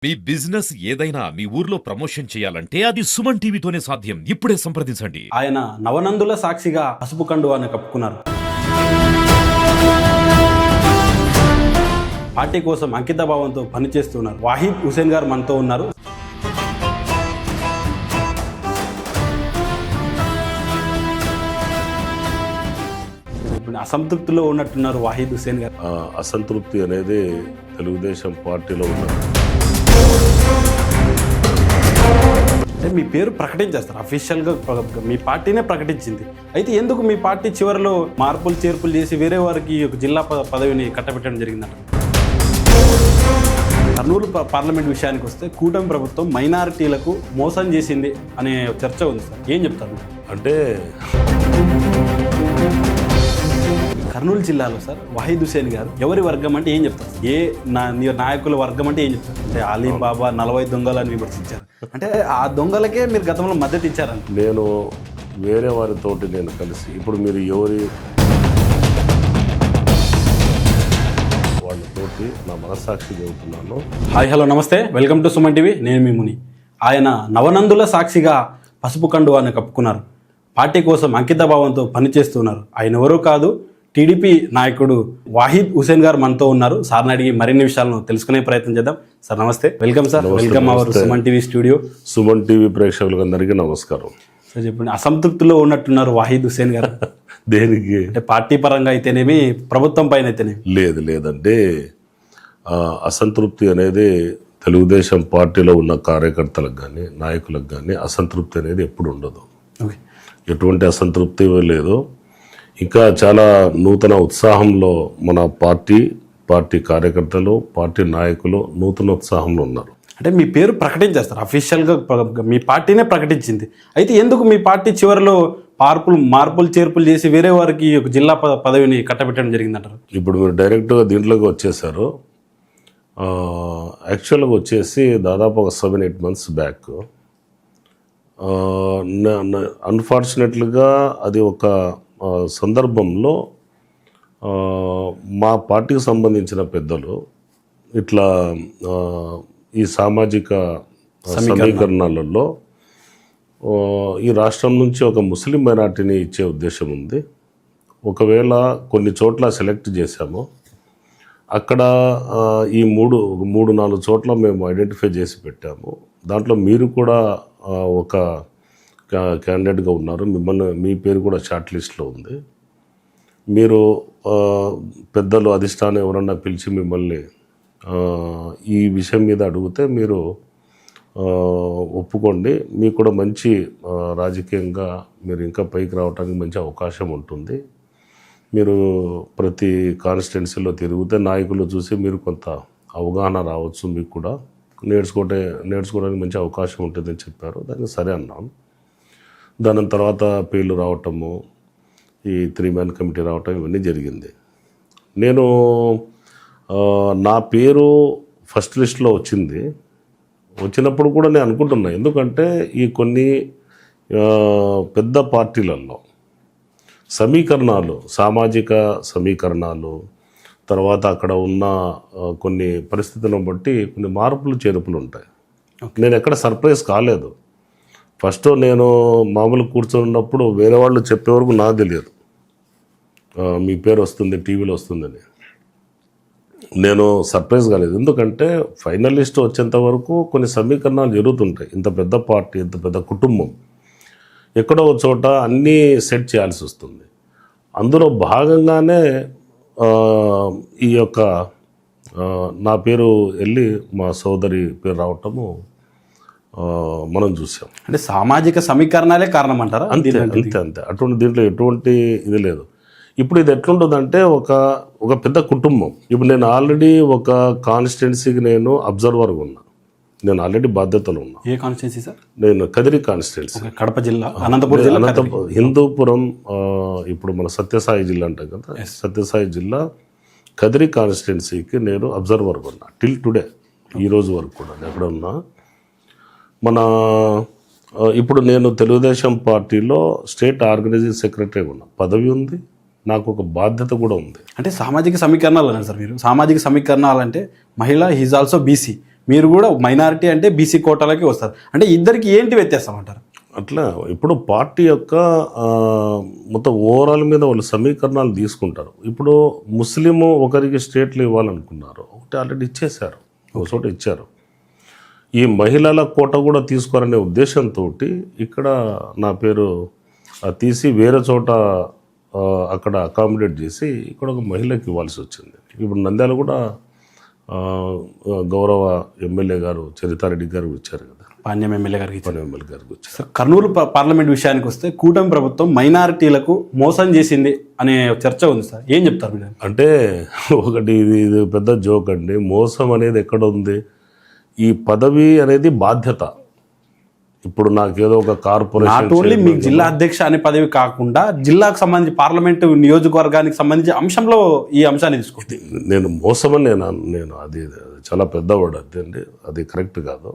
మీ business ఏదైనా మీ ఊర్లో promotion చేయాలంటే అది సుమన్ టీవీతోనే సాధ్యం. ఇప్పుడే సంప్రదించండి. ఆయన నవనందుల సాక్షిగా పసుపు కండువాని కప్పుకున్నారు. పార్టీ కోసం అంకిత భావంతో పనిచేస్తున్నారు. వాహిద్ హుసేన్ గారు మనతో ఉన్నారు. ఇప్పుడు అసంతృప్తిలో ఉన్నట్టున్నారు వాహిద్ హుసేన్ గారు. అసంతృప్తి అనేది తెలుగుదేశం పార్టీలో ఉన్నది. అంటే మీ పేరు ప్రకటించేస్తారు అఫీషియల్గా, మీ పార్టీనే ప్రకటించింది. అయితే ఎందుకు మీ పార్టీ చివరిలో మార్పులు చేర్పులు చేసి వేరే వారికి ఒక జిల్లా పదవిని కట్టబెట్టడం జరిగిందంట? కర్నూలు పార్లమెంట్ విషయానికి వస్తే కూటమి ప్రభుత్వం మైనారిటీలకు మోసం చేసింది అనే చర్చ ఉంది సార్, ఏం చెప్తారు? అంటే కర్నూలు జిల్లాలో సార్ వాహిద్ హుసేన్ గారు ఎవరి వర్గం అంటే ఏం చెప్తారు? ఏ నాయకుల వర్గం అంటే ఏం చెప్తారు? అంటే అలీబాబా 40 దొంగలని విమర్శించారు. అంటే ఆ దొంగలకే మీరు గతంలో మద్దతు ఇచ్చారని. నేను వేరే వారితోటి నేను కలిసి ఇప్పుడు మీరు ఎవరి వాళ్ళతోటి నా మనస్సాక్షి చెబుతున్నాను. హాయ్, హలో, నమస్తే, వెల్కమ్ టు సుమన్ టీవీ. నేను మీ ముని. ఆయన నవనందుల సాక్షిగా పసుపు కండువాని కప్పుకున్నారు. పార్టీ కోసం అంకిత భావంతో పనిచేస్తున్నారు. ఆయన ఎవరో కాదు, టీడీపీ నాయకుడు వాహిద్ హుసేన్ గారు మనతో ఉన్నారు. సార్ని అడిగి మరిన్ని విషయాలను తెలుసుకునే ప్రయత్నం చేద్దాం. సార్ నమస్తే, welcome sir. Welcome our Suman TV studio. Suman TV ప్రేక్షకులందరికీ నమస్కారం. సార్ చెప్పండి, అసంతృప్తిలో ఉన్నట్టున్నారు వాహిద్ హుసేన్ గారు. దేనికి? అంటే పార్టీ పరంగా అయితేనేమి, ప్రభుత్వం పైన అయితేనేమి. లేదంటే అసంతృప్తి అనేది తెలుగుదేశం పార్టీలో ఉన్న కార్యకర్తలకు కానీ నాయకులకు కానీ అసంతృప్తి అనేది ఎప్పుడు ఉండదు. ఓకే, ఎటువంటి అసంతృప్తి లేదు. ఇంకా చాలా నూతన ఉత్సాహంలో మన పార్టీ కార్యకర్తలు, పార్టీ నాయకులు నూతన ఉత్సాహంలో ఉన్నారు. అంటే మీ పేరు ప్రకటించేస్తారు అఫీషియల్గా, మీ పార్టీనే ప్రకటించింది. అయితే ఎందుకు మీ పార్టీ చివరిలో మార్పులు చేర్పులు చేసి వేరే వారికి ఒక జిల్లా పదవిని కట్టబెట్టడం జరిగిందంటారు? ఇప్పుడు మీరు డైరెక్ట్గా దీంట్లోకి వచ్చేసారు. యాక్చువల్గా వచ్చేసి దాదాపు ఒక 7-8 months బ్యాక్ అన్ఫార్చునేట్లీగా అది ఒక సందర్భంలో మా పార్టీకి సంబంధించిన పెద్దలు ఇట్లా ఈ సామాజిక సమీకరణాలలో ఈ రాష్ట్రం నుంచి ఒక ముస్లిం మైనార్టీని ఇచ్చే ఉద్దేశం ఉంది. ఒకవేళ కొన్ని చోట్ల సెలెక్ట్ చేశాము, అక్కడ ఈ 3-4 చోట్ల మేము ఐడెంటిఫై చేసి పెట్టాము. దాంట్లో మీరు కూడా ఒక క్యాండిడేట్గా ఉన్నారు. మీ పేరు కూడా షార్ట్ లిస్ట్లో ఉంది. మీరు పెద్దలు అధిష్టానం ఎవరన్నా పిలిచి మిమ్మల్ని ఈ విషయం మీద అడిగితే మీరు ఒప్పుకోండి. మీకు కూడా మంచి రాజకీయంగా మీరు ఇంకా పైకి రావడానికి మంచి అవకాశం ఉంటుంది. మీరు ప్రతి కాన్స్టిట్యున్సీలో తిరిగితే నాయకులు చూసి మీరు కొంత అవగాహన రావచ్చు, మీకు కూడా నేర్చుకోవడానికి మంచి అవకాశం ఉంటుందని చెప్పారు. దానికి సరే అన్నాం. దాని తర్వాత పేర్లు రావటము, ఈ 3-man కమిటీ రావటం, ఇవన్నీ జరిగింది. నేను నా పేరు ఫస్ట్ లిస్ట్లో వచ్చినప్పుడు కూడా నేను అనుకుంటున్నా, ఎందుకంటే ఈ కొన్ని పెద్ద పార్టీలలో సామాజిక సమీకరణాలు, తర్వాత అక్కడ ఉన్న కొన్ని పరిస్థితులను బట్టి కొన్ని మార్పులు చేర్పులు ఉంటాయి. నేను ఎక్కడ సర్ప్రైజ్ కాలేదు. ఫస్ట్ నేను మామూలు కూర్చొన్నప్పుడు వేరే వాళ్ళు చెప్పే వరకు నాకు తెలియదు మీ పేరు వస్తుంది, టీవీలో వస్తుందని. నేను సర్ప్రైజ్ కాలేదు, ఎందుకంటే ఫైనలిస్ట్ వచ్చేంత వరకు కొన్ని సమీకరణాలు జరుగుతుంటాయి. ఇంత పెద్ద పార్టీ, ఇంత పెద్ద కుటుంబం, ఎక్కడో ఒక చోట అన్నీ సెట్ చేయాల్సి వస్తుంది. అందులో భాగంగానే ఈ యొక్క నా పేరు వెళ్ళి మా సోదరి పేరు రావటము మనం చూసాం. అంటే సామాజిక సమీకరణాలే కారణం అంటారా? అంతే. అటువంటి దీంట్లో ఎటువంటి ఇది లేదు. ఇప్పుడు ఇది ఎట్లుంటుందంటే ఒక పెద్ద కుటుంబం. ఇప్పుడు నేను ఆల్రెడీ ఒక కాన్స్టిట్యున్సీకి నేను అబ్జర్వర్గా ఉన్నా. నేను ఆల్రెడీ బాధ్యతలు ఉన్నా. ఏ కాన్స్టిట్యున్సీ సార్? నేను కదిరి కాన్స్టిట్యున్సీ, కడప జిల్లా, అనంతపురం జిల్లా, హిందూపురం. ఇప్పుడు మన సత్యసాయి జిల్లా అంటాం కదా, సత్యసాయి జిల్లా కదిరి కాన్స్టిట్యున్సీకి నేను అబ్జర్వర్గా ఉన్నా టిల్ టుడే, ఈ రోజు వరకు కూడా ఎక్కడ ఉన్నా. ఇప్పుడు నేను తెలుగుదేశం పార్టీలో స్టేట్ ఆర్గనైజింగ్ సెక్రటరీగా ఉన్నా. పదవి ఉంది, నాకు ఒక బాధ్యత కూడా ఉంది. అంటే సామాజిక సమీకరణాలు అన్నారు సార్ మీరు. సామాజిక సమీకరణాలు అంటే మహిళ ఈజ్ ఆల్సో బీసీ, మీరు కూడా మైనారిటీ అంటే బీసీ కోటాలకి వస్తారు. అంటే ఇద్దరికి ఏంటి వ్యత్యాసం అంటారు? అట్లా ఇప్పుడు పార్టీ యొక్క మొత్తం ఓవరాల్ మీద వాళ్ళు సమీకరణాలు తీసుకుంటారు. ఇప్పుడు ముస్లిము ఒకరికి స్టేట్లు ఇవ్వాలనుకున్నారు, ఒకటి ఆల్రెడీ ఇచ్చేశారు, ఒక చోట ఇచ్చారు. ఈ మహిళల కోట కూడా తీసుకోవాలనే ఉద్దేశంతో ఇక్కడ నా పేరు తీసి వేరే చోట అక్కడ అకామిడేట్ చేసి ఇక్కడ ఒక మహిళకి ఇవ్వాల్సి వచ్చింది. ఇప్పుడు నంద్యాల కూడా గౌరవ ఎమ్మెల్యే గారు చరితారెడ్డి గారు ఇచ్చారు కదా, పాణ్యం ఎమ్మెల్యే గారికి. ఎమ్మెల్యే గారికి వచ్చారు. సో కర్నూలు పార్లమెంట్ విషయానికి వస్తే కూటమి ప్రభుత్వం మైనారిటీలకు మోసం చేసింది అనే చర్చ ఉంది సార్, ఏం చెప్తారు మీరు? అంటే ఒకటి ఇది పెద్ద జోక్ అండి. మోసం అనేది ఎక్కడ ఉంది? ఈ పదవి అనేది బాధ్యత. ఇప్పుడు నాకేదో ఒక కార్పొరేషన్, నాట్ ఓన్లీ మీకు జిల్లా అధ్యక్ష అనే పదవి కాకుండా జిల్లాకు సంబంధించి పార్లమెంటు నియోజకవర్గానికి సంబంధించి అంశంలో ఈ అంశాన్ని తీసుకుంటే నేను మోసమని నేను అది చాలా పెద్ద వర్డ్ అండి, అది కరెక్ట్ కాదు.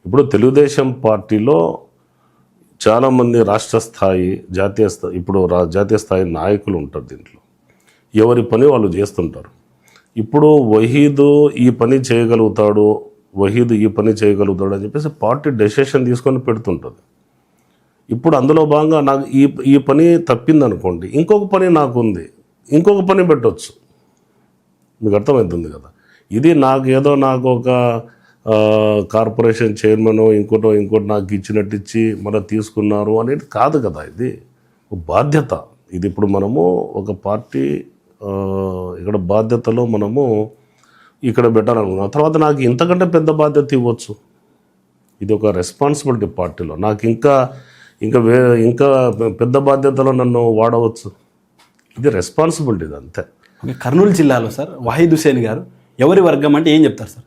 ఇప్పుడు తెలుగుదేశం పార్టీలో చాలామంది రాష్ట్ర స్థాయి జాతీయ స్థాయి ఇప్పుడు జాతీయ స్థాయి నాయకులు ఉంటారు. దీంట్లో ఎవరి పని వాళ్ళు చేస్తుంటారు. ఇప్పుడు వహీదు ఈ పని చేయగలుగుతాడు, వహీద్ ఈ పని చేయగలుగుతాడు అని చెప్పేసి పార్టీ డెసిషన్ తీసుకొని పెడుతుంటుంది. ఇప్పుడు అందులో భాగంగా నాకు ఈ పని తప్పిందనుకోండి, ఇంకొక పని నాకు ఉంది, ఇంకొక పని పెట్టవచ్చు. మీకు అర్థమవుతుంది కదా. ఇది నాకు ఒక కార్పొరేషన్ చైర్మన్ ఇంకోటి నాకు ఇచ్చినట్టు ఇచ్చి మళ్ళీ తీసుకున్నారు అనేది కాదు కదా. ఇది బాధ్యత. ఇది ఇప్పుడు మనము ఒక పార్టీ ఇక్కడ బాధ్యతలో మనము ఇక్కడ పెట్టాలనుకున్నాం. తర్వాత నాకు ఇంతకంటే పెద్ద బాధ్యత ఇవ్వచ్చు. ఇది ఒక రెస్పాన్సిబిలిటీ పార్టీలో. నాకు ఇంకా పెద్ద బాధ్యతలో నన్ను వాడవచ్చు. ఇది రెస్పాన్సిబిలిటీ, ఇది అంతే. కర్నూలు జిల్లాలో సార్ వాహిద్ హుసేన్ గారు ఎవరి వర్గం అంటే ఏం చెప్తారు సార్?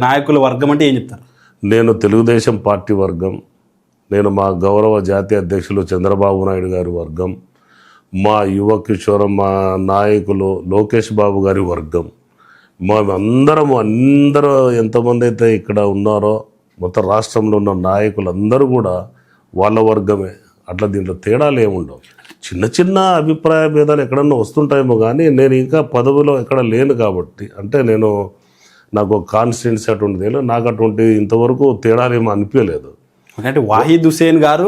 నాయకుల వర్గం అంటే ఏం చెప్తారు? నేను తెలుగుదేశం పార్టీ వర్గం, నేను మా గౌరవ జాతీయ అధ్యక్షులు చంద్రబాబు నాయుడు గారి వర్గం, మా యువ కిషోర మా నాయకులు లోకేష్ బాబు గారి వర్గం, అందరూ ఎంతమంది అయితే ఇక్కడ ఉన్నారో మొత్తం రాష్ట్రంలో ఉన్న నాయకులందరూ కూడా వాళ్ళ వర్గమే. అట్లా దీంట్లో తేడాలు ఏముండవు. చిన్న చిన్న అభిప్రాయ భేదాలు ఎక్కడన్నా వస్తుంటాయేమో కానీ నేను ఇంకా పదవిలో ఎక్కడ లేను కాబట్టి, అంటే నాకు కాన్స్టిట్యున్సీ అటువంటిది నాకు అటువంటి ఇంతవరకు తేడాలు ఏమో అనిపించలేదు. అంటే వాహిద్ హుసేన్ గారు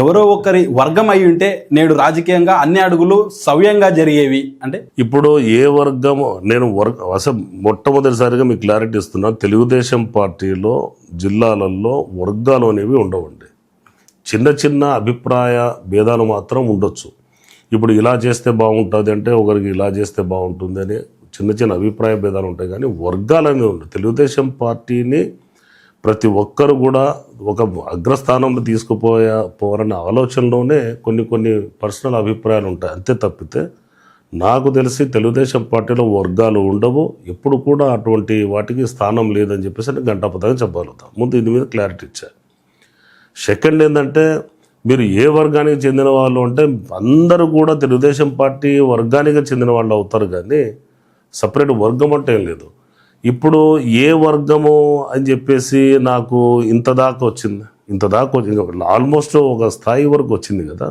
ఎవరో ఒకరి వర్గం అయి ఉంటే నేడు రాజకీయంగా అన్ని అడుగులు సవ్యంగా జరిగేవి. అంటే ఇప్పుడు ఏ వర్గము అసలు మొట్టమొదటిసారిగా మీకు క్లారిటీ ఇస్తున్నాను. తెలుగుదేశం పార్టీలో జిల్లాలలో వర్గాలు అనేవి ఉండవండి. చిన్న చిన్న అభిప్రాయ భేదాలు మాత్రం ఉండొచ్చు. ఇప్పుడు ఇలా చేస్తే బాగుంటుంది అంటే ఒకరికి ఇలా చేస్తే బాగుంటుంది అని చిన్న చిన్న అభిప్రాయ భేదాలు ఉంటాయి, కానీ వర్గాలు అనేవి ఉండవు. తెలుగుదేశం పార్టీని ప్రతి ఒక్కరు కూడా ఒక అగ్రస్థానంలో తీసుకుపోవాలనే ఆలోచనలోనే కొన్ని పర్సనల్ అభిప్రాయాలు ఉంటాయి, అంతే తప్పితే నాకు తెలిసి తెలుగుదేశం పార్టీలో వర్గాలు ఉండవు. ఎప్పుడు కూడా అటువంటి వాటికి స్థానం లేదని చెప్పేసి నేను గంటాపదంగా చెప్పగలుగుతాను. ముందు దీని మీద క్లారిటీ ఇచ్చా. సెకండ్ ఏంటంటే మీరు ఏ వర్గానికి చెందిన వాళ్ళు అంటే అందరూ కూడా తెలుగుదేశం పార్టీ వర్గానికి చెందిన వాళ్ళు అవుతారు, కానీ సపరేట్ వర్గం అంటే ఏం లేదు. ఇప్పుడు ఏ వర్గము అని చెప్పేసి నాకు ఇంత దాకా వచ్చింది, ఆల్మోస్ట్ ఒక స్థాయి వరకు వచ్చింది కదా.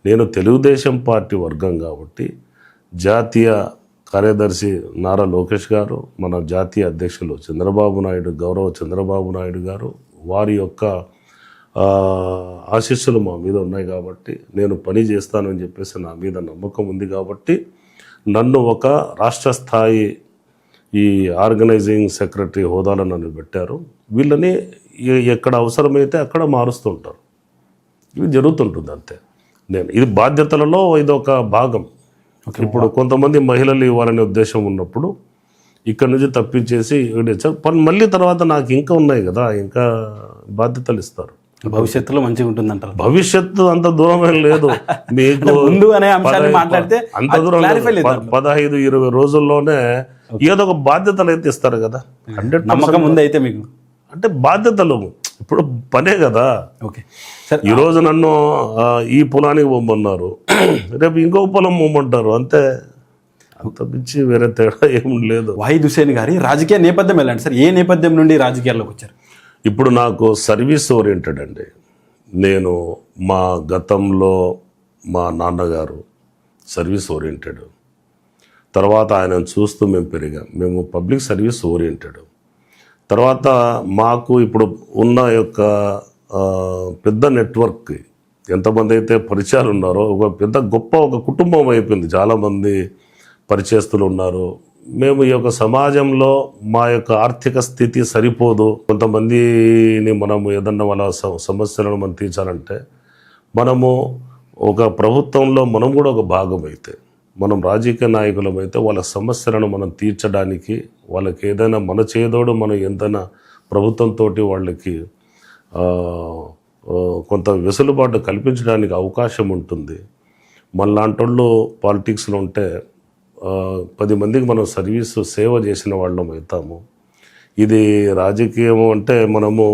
నేను తెలుగుదేశం పార్టీ వర్గం కాబట్టి జాతీయ కార్యదర్శి నారా లోకేష్ గారు, మన జాతీయ అధ్యక్షులు గౌరవ చంద్రబాబు నాయుడు గారు, వారి యొక్క ఆశీస్సులు మా మీద ఉన్నాయి కాబట్టి నేను పని చేస్తానని చెప్పేసి నా మీద నమ్మకం ఉంది కాబట్టి నన్ను ఒక రాష్ట్ర స్థాయి ఈ ఆర్గనైజింగ్ సెక్రటరీ హోదాలో నన్ను పెట్టారు. వీళ్ళని ఎక్కడ అవసరమైతే అక్కడ మారుస్తుంటారు. ఇవి జరుగుతుంటుంది అంతే. ఇది బాధ్యతలలో ఇదొక భాగం. ఇప్పుడు కొంతమంది మహిళలు ఇవ్వాలనే ఉద్దేశం ఉన్నప్పుడు ఇక్కడ నుంచి తప్పించేసి మళ్ళీ తర్వాత నాకు ఇంకా ఉన్నాయి కదా, ఇంకా బాధ్యతలు ఇస్తారు. భవిష్యత్తులో మంచిగా ఉంటుందంటారు. భవిష్యత్తు అంత దూరమే లేదు. మీకు ముందు అనే అంశాన్ని మాట్లాడితే అంత దూరం 15-20 రోజుల్లోనే ఏదో ఒక బాధ్యతలు అయితే ఇస్తారు కదా. 100% నమ్మకం ఉంది అయితే మీకు. అంటే బాధ్యతలు ఇప్పుడు పనే కదా. ఓకే సార్, ఈరోజు నన్ను ఈ పొలానికి పోమన్నారు, రేపు ఇంకొక పొలం పోమంటారు, అంతే. అంత మించి వేరే తేడా ఏమి లేదు. వాహిద్ హుసేన్ గారి రాజకీయ నేపథ్యం ఎలాంటి సార్? ఏ నేపథ్యం నుండి రాజకీయాల్లోకి వచ్చారు? ఇప్పుడు నాకు సర్వీస్ ఓరియంటెడ్ అండి. నేను మా గతంలో మా నాన్నగారు సర్వీస్ ఓరియంటెడ్, తర్వాత ఆయనను చూస్తూ మేము పెరిగాం. మేము పబ్లిక్ సర్వీస్ ఓరియంటెడ్. తర్వాత మాకు ఇప్పుడు ఉన్న యొక్క పెద్ద నెట్వర్క్ ఎంతమంది అయితే పరిచయాలు ఉన్నారో ఒక పెద్ద గొప్ప ఒక కుటుంబం అయిపోయింది. చాలామంది పరిచయస్తులు ఉన్నారు. మేము ఈ యొక్క సమాజంలో మా యొక్క ఆర్థిక స్థితి సరిపోదు, కొంతమందిని మనము ఏదన్నా వాళ్ళ సమస్యలను మనం తీర్చాలంటే మనము ఒక ప్రభుత్వంలో మనం కూడా ఒక భాగం అయితే, మనం రాజకీయ నాయకులమైతే వాళ్ళ సమస్యలను మనం తీర్చడానికి, వాళ్ళకి ఏదైనా మన చేదోడు మనం ఎంతైనా ప్రభుత్వంతో వాళ్ళకి కొంత వెసులుబాటు కల్పించడానికి అవకాశం ఉంటుంది. మనలాంటి వాళ్ళు పాలిటిక్స్లో ఉంటే 10 మందికి మనం సేవ చేసిన వాళ్ళం అవుతాము. ఇది రాజకీయం అంటే మనము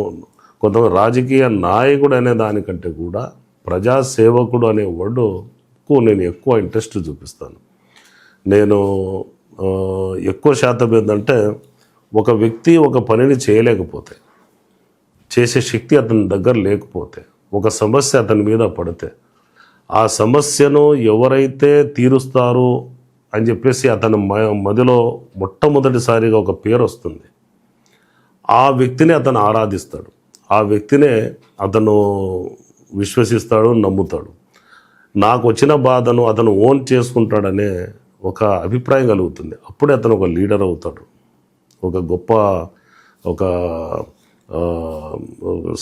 కొంతమంది రాజకీయ నాయకుడు అనే దానికంటే కూడా ప్రజాసేవకుడు అనే వర్డ్కు నేను ఎక్కువ ఇంట్రెస్ట్ చూపిస్తాను. నేను ఎక్కువ శాతం ఏంటంటే ఒక వ్యక్తి ఒక పనిని చేయలేకపోతే, చేసే శక్తి అతని దగ్గర లేకపోతే, ఒక సమస్య అతని మీద పడితే ఆ సమస్యను ఎవరైతే తీరుస్తారు అని చెప్పేసి అతని మదిలో మొట్టమొదటిసారిగా ఒక పేరు వస్తుంది. ఆ వ్యక్తిని అతను ఆరాధిస్తాడు, ఆ వ్యక్తినే అతను విశ్వసిస్తాడు, నమ్ముతాడు. నాకు వచ్చిన బాధను అతను ఓన్ చేసుకుంటాడనే ఒక అభిప్రాయం కలుగుతుంది. అప్పుడే అతను ఒక లీడర్ అవుతాడు, ఒక గొప్ప ఒక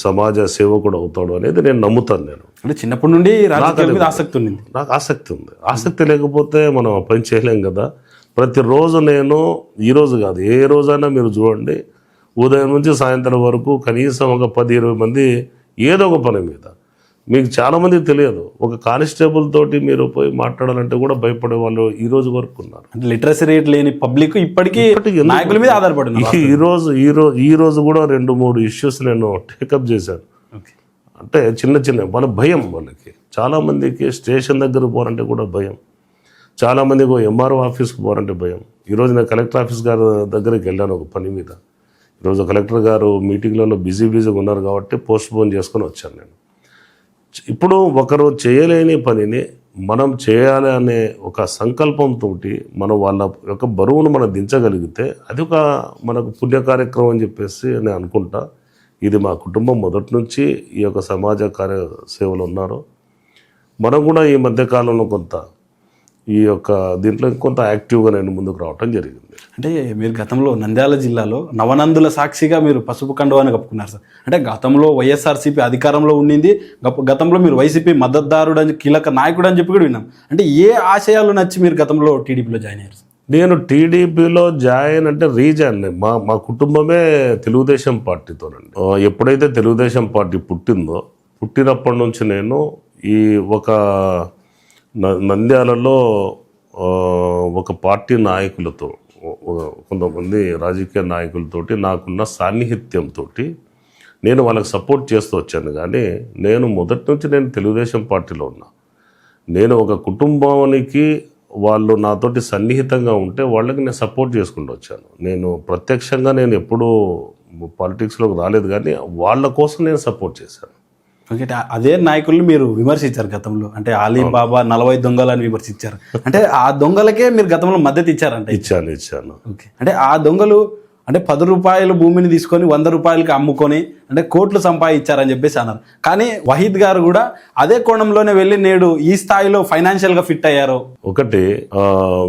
సమాజ సేవకుడు అవుతాడు అనేది నేను నమ్ముతాను. నేను అంటే చిన్నప్పటి నుండి రాజకీయాల మీద ఆసక్తి ఉంది. నాకు ఆసక్తి ఉంది. ఆసక్తి లేకపోతే మనం ఆ పని చేయలేం కదా. ప్రతిరోజు నేను, ఈరోజు కాదు ఏ రోజైనా మీరు చూడండి, ఉదయం నుంచి సాయంత్రం వరకు కనీసం ఒక 10-20 మంది ఏదో ఒక పని మీద. మీకు చాలామందికి తెలియదు, ఒక కానిస్టేబుల్ తోటి మీరు పోయి మాట్లాడాలంటే కూడా భయపడే వాళ్ళు ఈ రోజు వరకు ఉన్నారు. అంటే లిటరసీ రేట్ లేని పబ్లిక్ ఇప్పటికీ నాయకుల మీద ఆధారపడి ఈ రోజు కూడా 2-3 ఇష్యూస్ నేను టేకప్ చేశాను. అంటే చిన్న వాళ్ళ భయం, వాళ్ళకి చాలామందికి స్టేషన్ దగ్గరకు పోవాలంటే కూడా భయం, చాలామందికి ఎంఆర్ఓ ఆఫీస్కి పోవాలంటే భయం. ఈరోజు నేను కలెక్టర్ ఆఫీస్ గారి దగ్గరికి వెళ్ళాను ఒక పని మీద. ఈరోజు కలెక్టర్ గారు మీటింగ్లలో బిజీగా ఉన్నారు కాబట్టి పోస్ట్ పోన్ చేసుకొని వచ్చాను నేను. ఇప్పుడు ఒకరు చేయలేని పనిని మనం చేయాలి అనే ఒక సంకల్పంతో మనం వాళ్ళ యొక్క బరువును మనం దించగలిగితే అది ఒక మనకు పుణ్య కార్యక్రమం అని చెప్పేసి నేను అనుకుంటా. ఇది మా కుటుంబం మొదటి నుంచి ఈ యొక్క సమాజ సేవలు ఉన్నారు. మనం కూడా ఈ మధ్యకాలంలో కొంత ఈ యొక్క దీంట్లో కొంత యాక్టివ్గా నేను ముందుకు రావటం జరిగింది. అంటే మీరు గతంలో నంద్యాల జిల్లాలో నవనందుల సాక్షిగా మీరు పసుపు కండువాని కప్పుకున్నారు సార్. అంటే గతంలో వైఎస్ఆర్సీపీ అధికారంలో ఉండింది, గతంలో మీరు వైసీపీ మద్దతుదారుడు అని, కీలక నాయకుడు అని చెప్పి కూడా విన్నాం. అంటే ఏ ఆశయాలు నచ్చి మీరు గతంలో టీడీపీలో జాయిన్ అయ్యారు? నేను టీడీపీలో జాయిన్ అంటే రీజన్ మా కుటుంబమే తెలుగుదేశం పార్టీతోనండి. ఎప్పుడైతే తెలుగుదేశం పార్టీ పుట్టినప్పటి నుంచి నేను ఈ ఒక నంద్యాలలో ఒక పార్టీ నాయకులతో, కొంతమంది రాజకీయ నాయకులతోటి నాకున్న సాన్నిహిత్యంతో నేను వాళ్ళకి సపోర్ట్ చేస్తూ వచ్చాను. కానీ నేను మొదటి నుంచి నేను తెలుగుదేశం పార్టీలో ఉన్నా. నేను ఒక కుటుంబానికి వాళ్ళు నాతోటి సన్నిహితంగా ఉంటే వాళ్ళకి నేను సపోర్ట్ చేసుకుంటూ వచ్చాను. నేను ప్రత్యక్షంగా నేను ఎప్పుడూ పాలిటిక్స్లోకి రాలేదు, కానీ వాళ్ళ కోసం నేను సపోర్ట్ చేశాను. ఓకే, అదే నాయకుల్ని మీరు విమర్శించారు గతంలో. అంటే అలీబాబా 40 దొంగలని విమర్శించారు. అంటే ఆ దొంగలకే మీరు గతంలో మద్దతు ఇచ్చారంట? ఇచ్చాను. ఓకే, అంటే ఆ దొంగలు అంటే 10 రూపాయల భూమిని తీసుకొని 100 రూపాయలకి అమ్ముకొని అంటే కోట్లు సంపాదించారని చెప్పేసి అన్నారు. కానీ వహీద్ గారు కూడా అదే కోణంలోనే వెళ్ళి నేడు ఈ స్థాయిలో ఫైనాన్షియల్గా ఫిట్ అయ్యారు. ఒకటి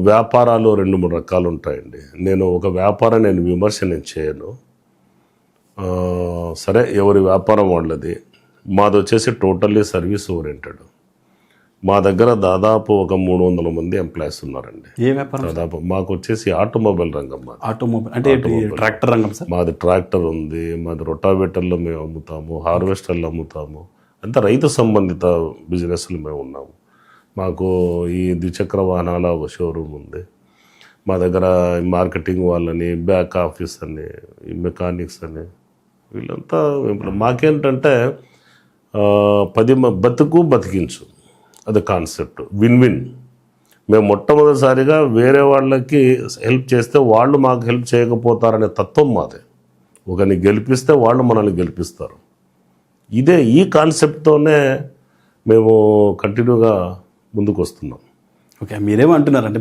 వ్యాపారాలు 2-3 రకాలు ఉంటాయండి. నేను ఒక వ్యాపారం నేను విమర్శ చేయను. సరే, ఎవరి వ్యాపారం వాళ్ళది. మాది వచ్చేసి టోటల్లీ సర్వీస్ ఓరియంటెడ్. మా దగ్గర దాదాపు ఒక 300 మంది ఎంప్లాయీస్ ఉన్నారండి. ఏ వ్యాపారం? దాదాపు మాకు వచ్చేసి ఆటోమొబైల్ రంగం. ఆటోమొబైల్ అంటే ట్రాక్టర్ రంగం సార్? మాది ట్రాక్టర్ ఉంది, మాది రొటావేటర్లో మేము అమ్ముతాము, హార్వెస్టర్లు అమ్ముతాము, అంతా రైతు సంబంధిత బిజినెస్లు మేము ఉన్నాము. మాకు ఈ ద్విచక్ర వాహనాల షోరూమ్ ఉంది. మా దగ్గర మార్కెటింగ్ వాళ్ళని, బ్యాక్ ఆఫీస్ అని, మెకానిక్స్ అని, వీళ్ళంతా మాకేంటంటే 10 బతికించు, అది కాన్సెప్ట్. Win win. మేము మొట్టమొదటిసారిగా వేరే వాళ్ళకి హెల్ప్ చేస్తే వాళ్ళు మాకు హెల్ప్ చేయకపోతారనే తత్వం మాదే. ఒకరిని గెలిపిస్తే వాళ్ళు మనల్ని గెలిపిస్తారు. ఈ కాన్సెప్ట్తోనే మేము కంటిన్యూగా ముందుకు వస్తున్నాం. ఓకే, మీరేమంటున్నారు అంటే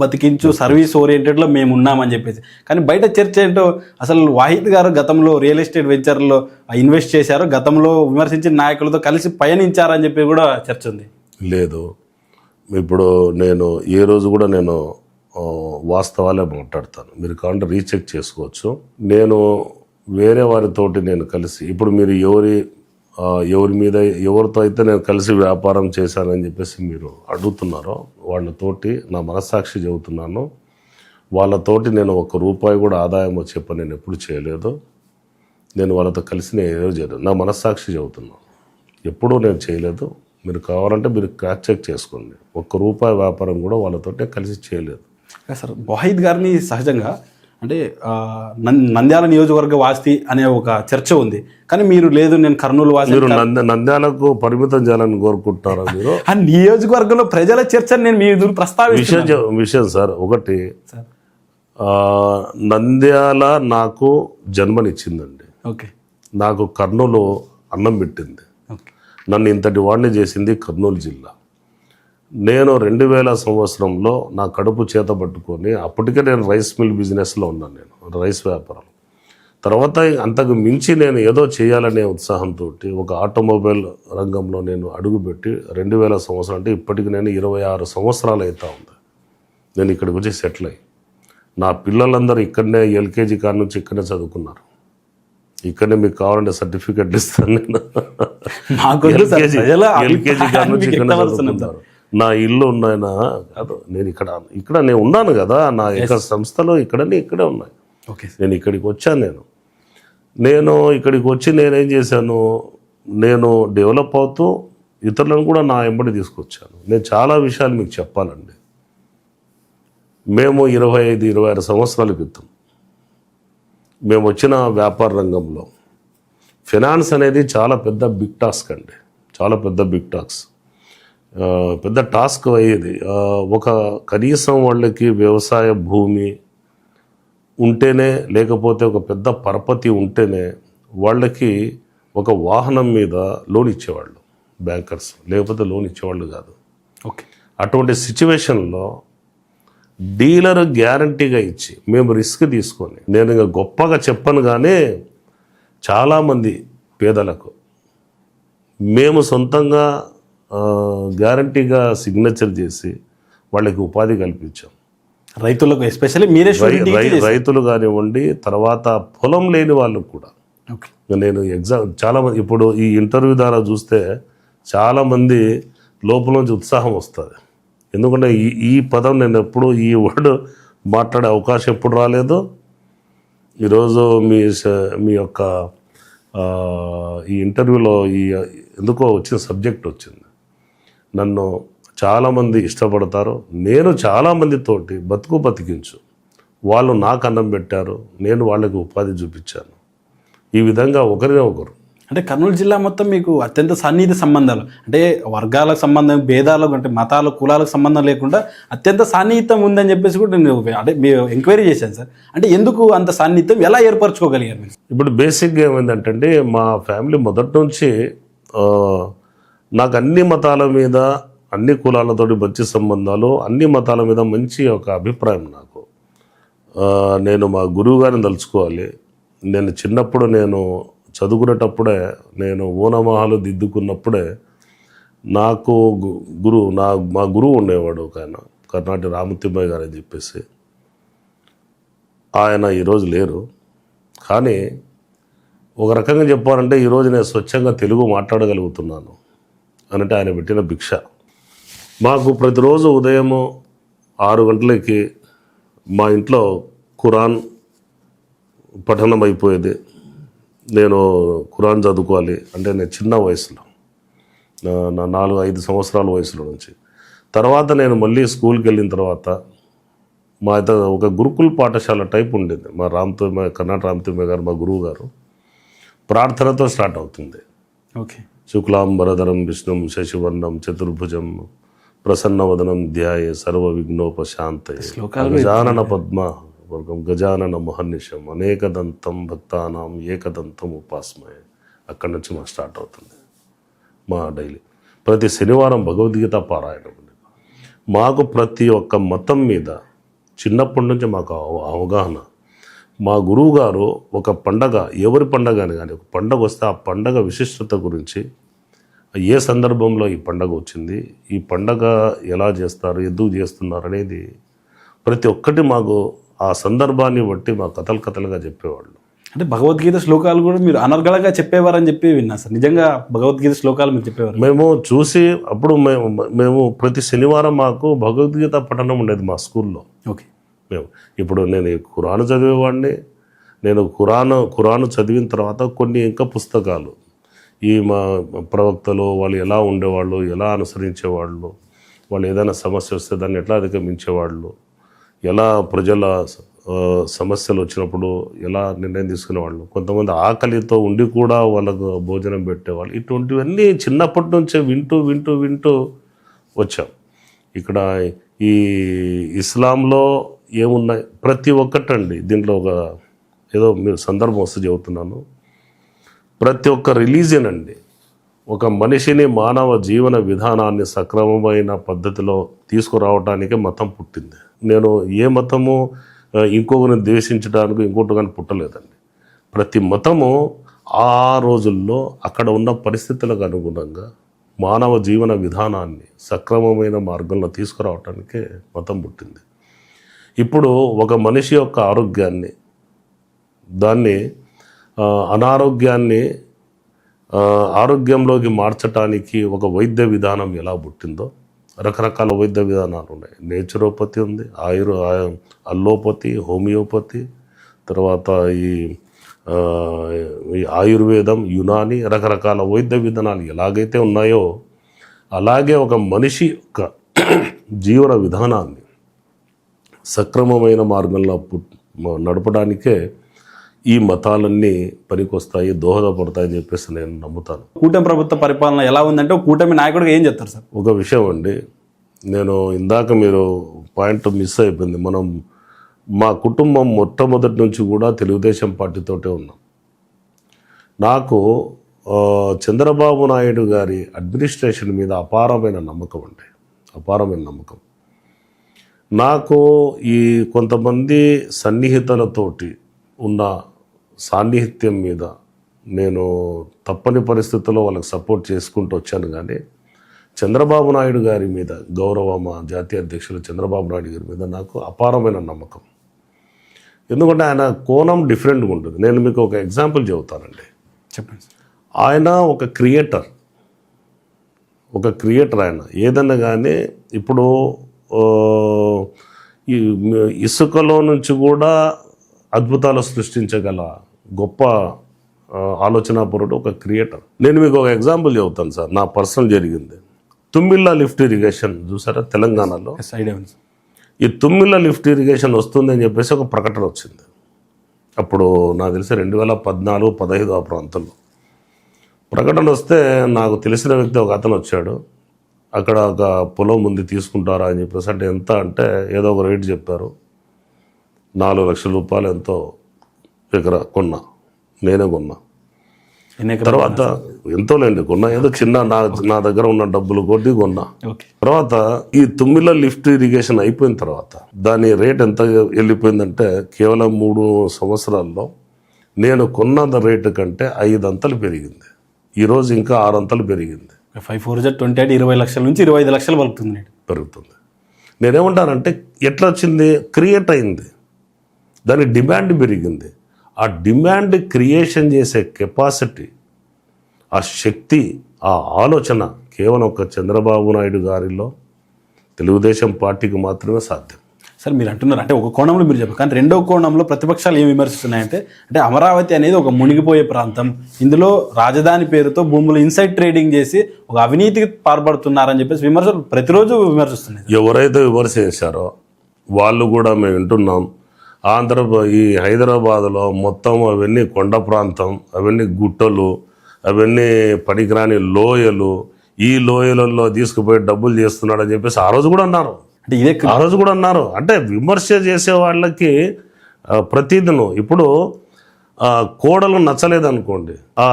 బతికించు సర్వీస్ ఓరియంటెడ్లో మేము ఉన్నామని చెప్పేసి. కానీ బయట చర్చ ఏంటో, అసలు వాహిద్ గారు గతంలో రియల్ ఎస్టేట్ వెంచర్లో ఇన్వెస్ట్ చేశారు, గతంలో విమర్శించిన నాయకులతో కలిసి పయనించారని చెప్పి కూడా చర్చ ఉంది. లేదు, ఇప్పుడు నేను ఏ రోజు కూడా నేను వాస్తవాలే మాట్లాడతాను. మీరు కావాలంటే రీచెక్ చేసుకోవచ్చు. నేను వేరే వారితోటి నేను కలిసి, ఇప్పుడు మీరు ఎవరి మీద ఎవరితో అయితే నేను కలిసి వ్యాపారం చేశానని చెప్పేసి మీరు అడుగుతున్నారో వాళ్ళతోటి నా మనస్సాక్షి చెబుతున్నాను, వాళ్ళతోటి నేను ₹1 కూడా ఆదాయం వచ్చే పని నేను ఎప్పుడు చేయలేదు. నేను వాళ్ళతో కలిసి నేను ఏదో చేయలేదు, నా మనస్సాక్షి చెబుతున్నాను, ఎప్పుడూ నేను చేయలేదు. మీరు కావాలంటే మీరు క్రాస్ చెక్ చేసుకోండి. ₹1 వ్యాపారం కూడా వాళ్ళతోటి కలిసి చేయలేదు. సార్, వాహిద్ గారిని సహజంగా అంటే నంద్యాల నియోజకవర్గ వాసి అనే ఒక చర్చ ఉంది, కానీ మీరు లేదు నేను కర్నూలు వాసి. మీరు నంద్యాలకు పరిమితం చేయాలని కోరుకుంటున్నారా మీరు? ఆ నియోజకవర్గంలో ప్రజల చర్చని నేను మీ ఎదురు విషయం సార్, ఒకటి నంద్యాల నాకు జన్మనిచ్చిందండి. ఓకే, నాకు కర్నూలు అన్నం పెట్టింది. నన్ను ఇంతటి వాడిని చేసింది కర్నూలు జిల్లా. నేను 2000 సంవత్సరంలో నా కడుపు చేత పట్టుకొని, అప్పటికే నేను రైస్ మిల్ బిజినెస్లో ఉన్నాను, నేను రైస్ వ్యాపారం. తర్వాత అంతకు మించి నేను ఏదో చేయాలనే ఉత్సాహంతో ఒక ఆటోమొబైల్ రంగంలో నేను అడుగుపెట్టి 2000 సంవత్సరం అంటే ఇప్పటికి నేను 26 సంవత్సరాలు అవుతా ఉంది నేను ఇక్కడికి వచ్చి సెటిల్ అయ్యి. నా పిల్లలందరూ ఇక్కడనే ఎల్కేజీ కాడ నుంచి ఇక్కడనే చదువుకున్నారు. ఇక్కడనే మీకు కావాలంటే సర్టిఫికెట్లు ఇస్తాను నేను. ఎల్కేజీ కాడ నుంచి ఇక్కడనే చదువుకున్నారు. నా ఇల్లు ఉన్నాయన కాదు, నేను ఇక్కడ నేను ఉన్నాను కదా, నా యొక్క సంస్థలో ఇక్కడే ఉన్నాయి. నేను ఇక్కడికి వచ్చాను. నేను ఇక్కడికి వచ్చి నేనేం చేశాను, నేను డెవలప్ అవుతూ ఇతరులను కూడా నా వెంబడి తీసుకొచ్చాను. నేను చాలా విషయాలు మీకు చెప్పాలండి. మేము 25-26 సంవత్సరాల క్రితం మేము వచ్చిన వ్యాపార రంగంలో ఫైనాన్స్ అనేది చాలా పెద్ద బిగ్ టాస్క్ అండి, చాలా పెద్ద బిగ్ పెద్ద టాస్క్ అయ్యేది. ఒక కనీసం వాళ్ళకి వ్యవసాయ భూమి ఉంటేనే, లేకపోతే ఒక పెద్ద పరపతి ఉంటేనే వాళ్ళకి ఒక వాహనం మీద లోన్ ఇచ్చేవాళ్ళు బ్యాంకర్స్, లేకపోతే లోన్ ఇచ్చేవాళ్ళు కాదు. ఓకే, అటువంటి సిచ్యువేషన్లో డీలర్ గ్యారంటీగా ఇచ్చి మేము రిస్క్ తీసుకొని, నేను ఇంకా గొప్పగా చెప్పను కానీ చాలామంది పేదలకు మేము సొంతంగా గ్యారంటీగా సిగ్నేచర్ చేసి వాళ్ళకి ఉపాధి కల్పించాం. రైతులకు ఎస్పెషల్లీ మీరే రైతులు కానివ్వండి, తర్వాత పొలం లేని వాళ్ళకు కూడా. నేను చాలామంది ఇప్పుడు ఈ ఇంటర్వ్యూ ద్వారా చూస్తే చాలామంది లోపల నుంచి ఉత్సాహం వస్తుంది. ఎందుకంటే ఈ పదం నేను ఎప్పుడు, ఈ వర్డ్ మాట్లాడే అవకాశం ఎప్పుడు రాలేదు. ఈరోజు మీ యొక్క ఈ ఇంటర్వ్యూలో ఎందుకో వచ్చిన సబ్జెక్ట్ వచ్చింది. నన్ను చాలామంది ఇష్టపడతారు. నేను చాలామందితోటి బతికించు, వాళ్ళు నాకు అన్నం పెట్టారు, నేను వాళ్ళకి ఉపాధి చూపించాను. ఈ విధంగా ఒకరినే ఒకరు. అంటే కర్నూలు జిల్లా మొత్తం మీకు అత్యంత సన్నిహిత సంబంధాలు, అంటే వర్గాలకు సంబంధం, భేదాలకు అంటే మతాల కులాలకు సంబంధం లేకుండా అత్యంత సన్నిహితం ఉందని చెప్పేసి కూడా నేను అంటే మీరు ఎంక్వైరీ చేశాను సార్. అంటే ఎందుకు అంత సన్నిహితం, ఎలా ఏర్పరచుకోగలిగారు మీరు? ఇప్పుడు బేసిక్గా ఏమైందంటే మా ఫ్యామిలీ మొదటి నుంచి నాకు అన్ని మతాల మీద, అన్ని కులాలతోటి మంచి సంబంధాలు, అన్ని మతాల మీద మంచి ఒక అభిప్రాయం నాకు. నేను మా గురువు గారిని తలుచుకోవాలి. నేను చిన్నప్పుడు నేను చదువుకునేటప్పుడే, నేను ఓనమాహాలు దిద్దుకున్నప్పుడే నాకు మా గురువు ఉండేవాడు ఒక ఆయన, కర్ణాటి రామతిమ్మయ్య గారు అని చెప్పేసి. ఆయన ఈరోజు లేరు, కానీ ఒక రకంగా చెప్పాలంటే ఈరోజు నేను స్వచ్ఛంగా తెలుగు మాట్లాడగలుగుతున్నాను అనంటే ఆయన పెట్టిన భిక్ష. మాకు ప్రతిరోజు ఉదయం 6 గంటలకి మా ఇంట్లో ఖురాన్ పఠనం అయిపోయేది. నేను ఖురాన్ చదువుకోవాలి అంటే నేను చిన్న వయసులో, నా 4-5 సంవత్సరాల వయసులో నుంచి. తర్వాత నేను మళ్ళీ స్కూల్కి వెళ్ళిన తర్వాత మా ఒక గురుకుల పాఠశాల టైప్ ఉండేది. మా కర్ణాటక రామతిమ్మయ్య గారు మా గురువు గారు ప్రార్థనతో స్టార్ట్ అవుతుంది. ఓకే, శుక్లాంబరధరం విష్ణుం శశివర్ణం చతుర్భుజం ప్రసన్నవదనం ధ్యాయే సర్వ విఘ్నోపశాంతయే గజానన పద్మవర్గం గజానన మహర్నిశం అనేకదంతం భక్తానాం ఏకదంతం ఉపాస్మయే. అక్కడి నుంచి మాకు స్టార్ట్ అవుతుంది మా డైలీ. ప్రతి శనివారం భగవద్గీత పారాయణం. మాకు ప్రతి ఒక్క మతం మీద చిన్నప్పటి నుంచి మాకు అవగాహన. మా గురువు గారు ఒక పండగ, ఎవరి పండగ అని కానీ, ఒక పండగ వస్తే ఆ పండగ విశిష్టత గురించి, ఏ సందర్భంలో ఈ పండగ వచ్చింది, ఈ పండగ ఎలా చేస్తారు, ఎందుకు చేస్తున్నారు అనేది ప్రతి ఒక్కటి మాకు ఆ సందర్భాన్ని బట్టి మా కథలుగా చెప్పేవాళ్ళు. అంటే భగవద్గీత శ్లోకాలు కూడా మీరు అనర్గళంగా చెప్పేవారని చెప్పి విన్నా సార్. నిజంగా భగవద్గీత శ్లోకాలు మీరు చెప్పేవారు? మేము చూసి అప్పుడు మేము ప్రతి శనివారం మాకు భగవద్గీత పఠనం ఉండేది మా స్కూల్లో. ఓకే. ఇప్పుడు నేను ఖురాను చదివేవాడిని. నేను ఖురాను చదివిన తర్వాత కొన్ని ఇంకా పుస్తకాలు, ఈ మా ప్రవక్తలు వాళ్ళు ఎలా ఉండేవాళ్ళు, ఎలా అనుసరించేవాళ్ళు, వాళ్ళు ఏదైనా సమస్య వస్తే దాన్ని ఎట్లా అధిగమించేవాళ్ళు, ఎలా ప్రజల సమస్యలు వచ్చినప్పుడు ఎలా నిర్ణయం తీసుకునేవాళ్ళు, కొంతమంది ఆకలితో ఉండి కూడా వాళ్ళకు భోజనం పెట్టేవాళ్ళు. ఇటువంటివన్నీ చిన్నప్పటి నుంచే వింటూ వింటూ వింటూ వచ్చాం. ఇక్కడ ఈ ఇస్లాంలో ఏమున్నాయి ప్రతి ఒక్కటండి. దీంట్లో ఒక ఏదో మీరు సందర్భం వస్తే చెబుతున్నాను. ప్రతి ఒక్క రిలీజియన్ అండి ఒక మనిషిని మానవ జీవన విధానాన్ని సక్రమమైన పద్ధతిలో తీసుకురావడానికి మతం పుట్టింది. నేను ఏ మతము ఇంకొకరిని ద్వేషించడానికి ఇంకోటి కానీ పుట్టలేదండి. ప్రతి మతము ఆ రోజుల్లో అక్కడ ఉన్న పరిస్థితులకు అనుగుణంగా మానవ జీవన విధానాన్ని సక్రమమైన మార్గంలో తీసుకురావటానికే మతం పుట్టింది. ఇప్పుడు ఒక మనిషి యొక్క ఆరోగ్యాన్ని, దాన్ని అనారోగ్యాన్ని ఆరోగ్యంలోకి మార్చటానికి ఒక వైద్య విధానం ఎలా పుట్టిందో, రకరకాల వైద్య విధానాలు ఉన్నాయి. నేచురోపతి ఉంది, అల్లోపతి, హోమియోపతి, తర్వాత ఈ ఆయుర్వేదం, యునాని, రకరకాల వైద్య విధానాలు ఎలాగైతే ఉన్నాయో అలాగే ఒక మనిషి యొక్క జీవన విధానాన్ని సక్రమమైన మార్గంలో నడపడానికే ఈ మతాలన్నీ పనికొస్తాయి, దోహదపడతాయని చెప్పేసి నేను నమ్ముతాను. కూటమి ప్రభుత్వ పరిపాలన ఎలా ఉందంటే కూటమి నాయకుడిగా ఏం చెప్తారు సార్? ఒక విషయం అండి, నేను ఇందాక మీరు పాయింట్ మిస్ అయిపోయింది. మా కుటుంబం మొట్టమొదటి నుంచి కూడా తెలుగుదేశం పార్టీతోటే ఉన్నాం. నాకు చంద్రబాబు నాయుడు గారి అడ్మినిస్ట్రేషన్ మీద అపారమైన నమ్మకం అండి, అపారమైన నమ్మకం. నాకు ఈ కొంతమంది సన్నిహితులతోటి ఉన్న సాన్నిహిత్యం మీద నేను తప్పని పరిస్థితుల్లో వాళ్ళకి సపోర్ట్ చేసుకుంటూ వచ్చాను. కానీ చంద్రబాబు నాయుడు గారి మీద మా జాతీయ అధ్యక్షులు చంద్రబాబు నాయుడు గారి మీద నాకు అపారమైన నమ్మకం. ఎందుకంటే ఆయన కోణం డిఫరెంట్గా ఉంటుంది. నేను మీకు ఒక ఎగ్జాంపుల్ చెబుతానండి. చెప్పండి. ఆయన ఒక క్రియేటర్ ఆయన. ఏదన్నా కానీ ఇప్పుడు ఈ ఇసుకలో నుంచి కూడా అద్భుతాలు సృష్టించగల గొప్ప ఆలోచనాపరుడు ఒక క్రియేటర్. నేను మీకు ఒక ఎగ్జాంపుల్ చెబుతాను సార్, నా పర్సనల్ జరిగింది. తుమ్మిళ్ళ లిఫ్ట్ ఇరిగేషన్ చూసారా తెలంగాణలో? ఈ తుమ్మిళ్ళ లిఫ్ట్ ఇరిగేషన్ వస్తుంది అని చెప్పేసి ఒక ప్రకటన వచ్చింది. అప్పుడు నాకు తెలిసి 2014-15 ఆ ప్రాంతంలో ప్రకటన వస్తే నాకు తెలిసిన వ్యక్తి ఒక అతను వచ్చాడు. అక్కడ ఒక పొలం ఉంది తీసుకుంటారా అని చెప్పేసి అంటే ఎంత అంటే ఏదో ఒక రేటు చెప్పారు. 4 లక్షల రూపాయలు ఎంతో ఎకరా కొన్నా, నేనే కొన్నా. తర్వాత ఎంతోలేండి కొన్నా, ఏదో చిన్న నా దగ్గర ఉన్న డబ్బులు కొట్టి కొన్నా. తర్వాత ఈ తుమ్మిళ్ళ లిఫ్ట్ ఇరిగేషన్ అయిపోయిన తర్వాత దాని రేట్ ఎంత వెళ్ళిపోయిందంటే కేవలం 3 సంవత్సరాల్లో నేను కొన్న రేటు కంటే 5 అంతలు పెరిగింది. ఈరోజు ఇంకా 6 అంతలు పెరిగింది. 5×4 20 లక్షల నుంచి 25 లక్షలు పెరుగుతుంది. నేనేమంటానంటే ఎట్లా వచ్చింది? క్రియేట్ అయింది, దాని డిమాండ్ పెరిగింది. ఆ డిమాండ్ క్రియేషన్ చేసే కెపాసిటీ, ఆ శక్తి, ఆ ఆలోచన కేవలం ఒక చంద్రబాబు నాయుడు గారిలో, తెలుగుదేశం పార్టీకి మాత్రమే సాధ్యం. సార్ మీరు అంటున్నారు అంటే ఒక కోణంలో మీరు చెప్పారు, కానీ రెండో కోణంలో ప్రతిపక్షాలు ఏం విమర్శిస్తున్నాయంటే అంటే అమరావతి అనేది ఒక మునిగిపోయే ప్రాంతం, ఇందులో రాజధాని పేరుతో భూములు ఇన్సైడ్ ట్రేడింగ్ చేసి ఒక అవినీతికి పాల్పడుతున్నారని చెప్పేసి విమర్శలు ప్రతిరోజు విమర్శిస్తున్నాయి. ఎవరైతే విమర్శ చేశారో వాళ్ళు కూడా మేము వింటున్నాం. ఈ హైదరాబాద్లో మొత్తం అవన్నీ కొండ ప్రాంతం, అవన్నీ గుట్టలు, అవన్నీ పనికిరాని లోయలు, ఈ లోయలలో తీసుకుపోయి డబ్బులు చేస్తున్నాడని చెప్పేసి ఆ రోజు కూడా అన్నారు. అంటే విమర్శ చేసే వాళ్ళకి ప్రతిదినం ఇప్పుడు కోడలు నచ్చలేదనుకోండి, ఆ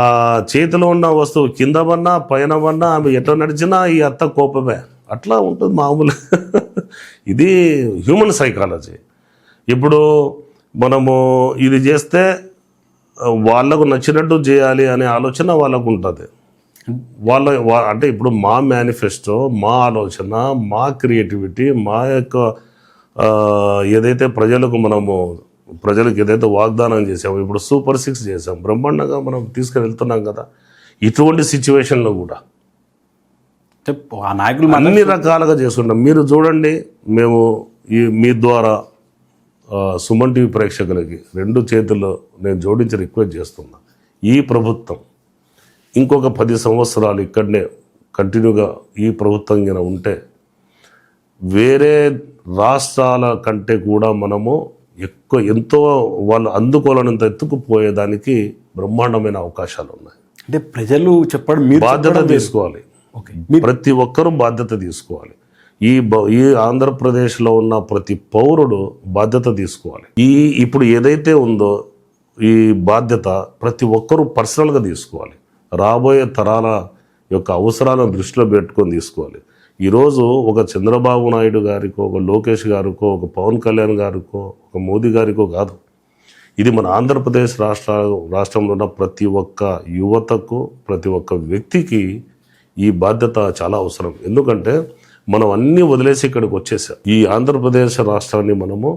చేతిలో ఉన్న వస్తువు కింద పన్నా పైన పన్నా ఆమె ఎట్లా నడిచినా ఈ అత్త కోపమే. అట్లా ఉంటుంది మామూలు. ఇది హ్యూమన్ సైకాలజీ. ఇప్పుడు మనము ఇది చేస్తే వాళ్ళకు నచ్చినట్టు చేయాలి అనే ఆలోచన వాళ్ళకు ఉంటుంది. అంటే ఇప్పుడు మా మేనిఫెస్టో, మా ఆలోచన, మా క్రియేటివిటీ, మా యొక్క ఏదైతే ప్రజలకు ఏదైతే వాగ్దానం చేసామో, ఇప్పుడు సూపర్ 6 చేసాం, బ్రహ్మాండంగా మనం తీసుకువెళ్తున్నాం కదా. ఇటువంటి సిచ్యువేషన్లో కూడా ఆ నాయకులు అన్ని రకాలుగా చేసుకుంటాం. మీరు చూడండి, మేము మీ ద్వారా సుమన్ టీవీ ప్రేక్షకులకి 2 చేతుల్లో నేను జోడించి రిక్వెస్ట్ చేస్తున్నా. ఈ ప్రభుత్వం ఇంకొక 10 సంవత్సరాలు ఇక్కడనే కంటిన్యూగా ఈ ప్రభుత్వం కింద ఉంటే వేరే రాష్ట్రాల కంటే కూడా మనము ఎంతో వాళ్ళు అందుకోలేనంత ఎత్తుకుపోయేదానికి బ్రహ్మాండమైన అవకాశాలు ఉన్నాయి. అంటే ప్రజలు చెప్పడం మీరు బాధ్యత తీసుకోవాలి. ప్రతి ఒక్కరూ బాధ్యత తీసుకోవాలి. ఈ ఆంధ్రప్రదేశ్లో ఉన్న ప్రతి పౌరుడు బాధ్యత తీసుకోవాలి. ఇప్పుడు ఏదైతే ఉందో ఈ బాధ్యత ప్రతి ఒక్కరూ పర్సనల్గా తీసుకోవాలి. రాబోయే తరాల యొక్క అవసరాలను దృష్టిలో పెట్టుకొని తీసుకోవాలి. ఈరోజు ఒక చంద్రబాబు నాయుడు గారికో, ఒక లోకేష్ గారికో, ఒక పవన్ కళ్యాణ్ గారికో, ఒక మోదీ గారికో కాదు. ఇది మన ఆంధ్రప్రదేశ్ రాష్ట్రంలో ఉన్న ప్రతి ఒక్క యువతకు, ప్రతి ఒక్క వ్యక్తికి ఈ బాధ్యత చాలా అవసరం. ఎందుకంటే మనం అన్నీ వదిలేసి ఇక్కడికి వచ్చేసాం. ఈ ఆంధ్రప్రదేశ్ రాష్ట్రాన్ని మనము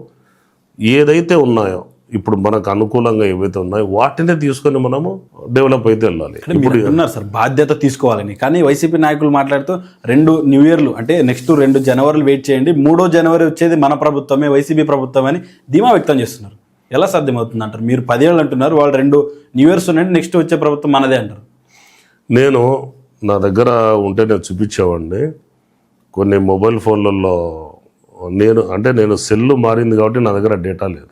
ఏదైతే ఉన్నాయో, ఇప్పుడు మనకు అనుకూలంగా ఏవైతే ఉన్నాయో వాటినే తీసుకొని మనము డెవలప్ అయితే వెళ్ళాలి. ఇప్పుడు ఉన్నారు సార్ బాధ్యత తీసుకోవాలని, కానీ వైసీపీ నాయకులు మాట్లాడుతూ 2 న్యూ ఇయర్లు అంటే నెక్స్ట్ 2 జనవరిలు వెయిట్ చేయండి, 3వ జనవరి వచ్చేది మన ప్రభుత్వమే, వైసీపీ ప్రభుత్వం అని ధీమా వ్యక్తం చేస్తున్నారు. ఎలా సాధ్యమవుతుంది అంటారు? మీరు 10 ఏళ్ళు అంటున్నారు, వాళ్ళు 2 న్యూ ఇయర్స్ ఉన్నాయంటే నెక్స్ట్ వచ్చే ప్రభుత్వం మనదే అంటారు. నేను నా దగ్గర ఉంటే నేను చూపించేవాడిని. కొన్ని మొబైల్ ఫోన్లలో నేను సెల్ మారింది కాబట్టి నా దగ్గర డేటా లేదు.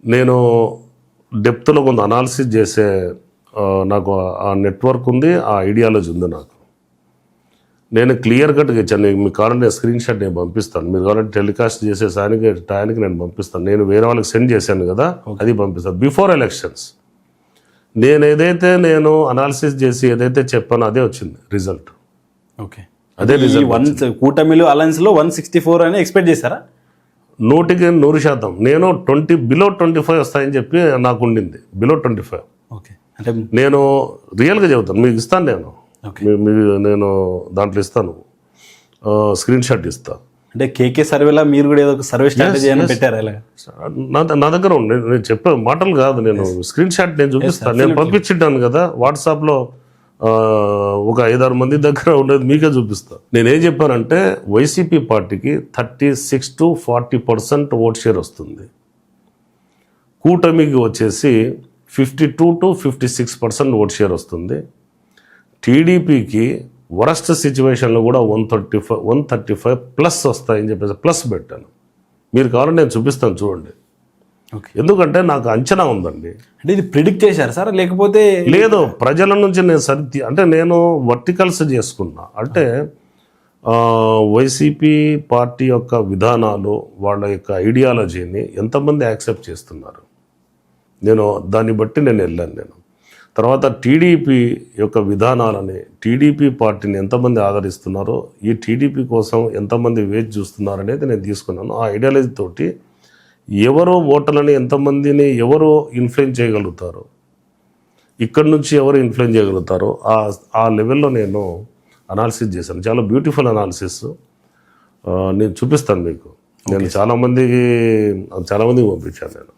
నేను డెప్త్లో కొంత అనాలిసిస్ చేసే నాకు ఆ నెట్వర్క్ ఉంది, ఆ ఐడియాలజీ ఉంది నాకు. నేను క్లియర్ కట్గా ఇచ్చాను. మీకు కావాలంటే స్క్రీన్ షాట్ నేను పంపిస్తాను. మీరు కావాలంటే టెలికాస్ట్ చేసే టైంకి నేను పంపిస్తాను. నేను వేరే వాళ్ళకి సెండ్ చేశాను కదా, అది పంపిస్తాను. బిఫోర్ ఎలక్షన్స్ నేను అనాలిసిస్ చేసి ఏదైతే చెప్పానో అదే వచ్చింది రిజల్ట్. ఓకే, అదే రిజల్ట్. కూటమిలో అలయన్స్లో 164 అని ఎక్స్పెక్ట్ చేశారా? 100% నేను బిలో 25 వస్తాయని చెప్పి నాకు ఉండింది. బిలో 25. ఓకే, అంటే నేను రియల్గా చెబుతాను, మీకు ఇస్తాను. నేను దాంట్లో ఇస్తాను, స్క్రీన్ షాట్ ఇస్తాను. అంటే కేకే సర్వేలా మీరు కూడా ఏదో ఒక సర్వే స్ట్రాటజీ అని పెట్టారా? నా దగ్గర ఉంది. నేను చెప్పే మాటలు కాదు, నేను స్క్రీన్ షాట్ నేను చూపిస్తాను. నేను పంపించింటాను కదా వాట్సాప్లో, ఒక 5-6 మంది దగ్గర ఉండేది మీకే చూపిస్తా. నేనేం చెప్పానంటే వైసీపీ పార్టీకి 36 to 40% ఓట్ షేర్ వస్తుంది. కూటమికి వచ్చేసి 52 to 56% ఓట్ షేర్ వస్తుంది. టీడీపీకి వరస్ట్ సిచ్యువేషన్లో కూడా 135 ప్లస్ వస్తాయని చెప్పేసి ప్లస్ పెట్టాను. మీరు కావాలంటే నేను చూపిస్తాను, చూడండి. ఎందుకంటే నాకు అంచనా ఉందండి. అంటే ఇది ప్రిడిక్ట్ చేశారు సార్, లేకపోతే లేదు, ప్రజల నుంచి నేను వర్టికల్స్ చేసుకున్నా. అంటే వైసీపీ పార్టీ యొక్క విధానాలు, వాళ్ళ యొక్క ఐడియాలజీని ఎంతమంది యాక్సెప్ట్ చేస్తున్నారు, నేను దాన్ని బట్టి నేను వెళ్ళాను. తర్వాత టీడీపీ యొక్క విధానాలని, టీడీపీ పార్టీని ఎంతమంది ఆదరిస్తున్నారో, ఈ టీడీపీ కోసం ఎంతమంది వేచి చూస్తున్నారు అనేది నేను తీసుకున్నాను. ఆ ఐడియాలజీ తోటి ఎవరో ఓటర్లని ఎంతమందిని ఎవరు ఇన్ఫ్లుయెన్స్ చేయగలుగుతారో, ఇక్కడి నుంచి ఎవరు ఇన్ఫ్లుయెన్స్ చేయగలుగుతారో ఆ లెవెల్లో నేను అనాలిసిస్ చేశాను. చాలా బ్యూటిఫుల్ అనాలిసిస్ నేను చూపిస్తాను మీకు. నేను చాలామందికి పంపించాను.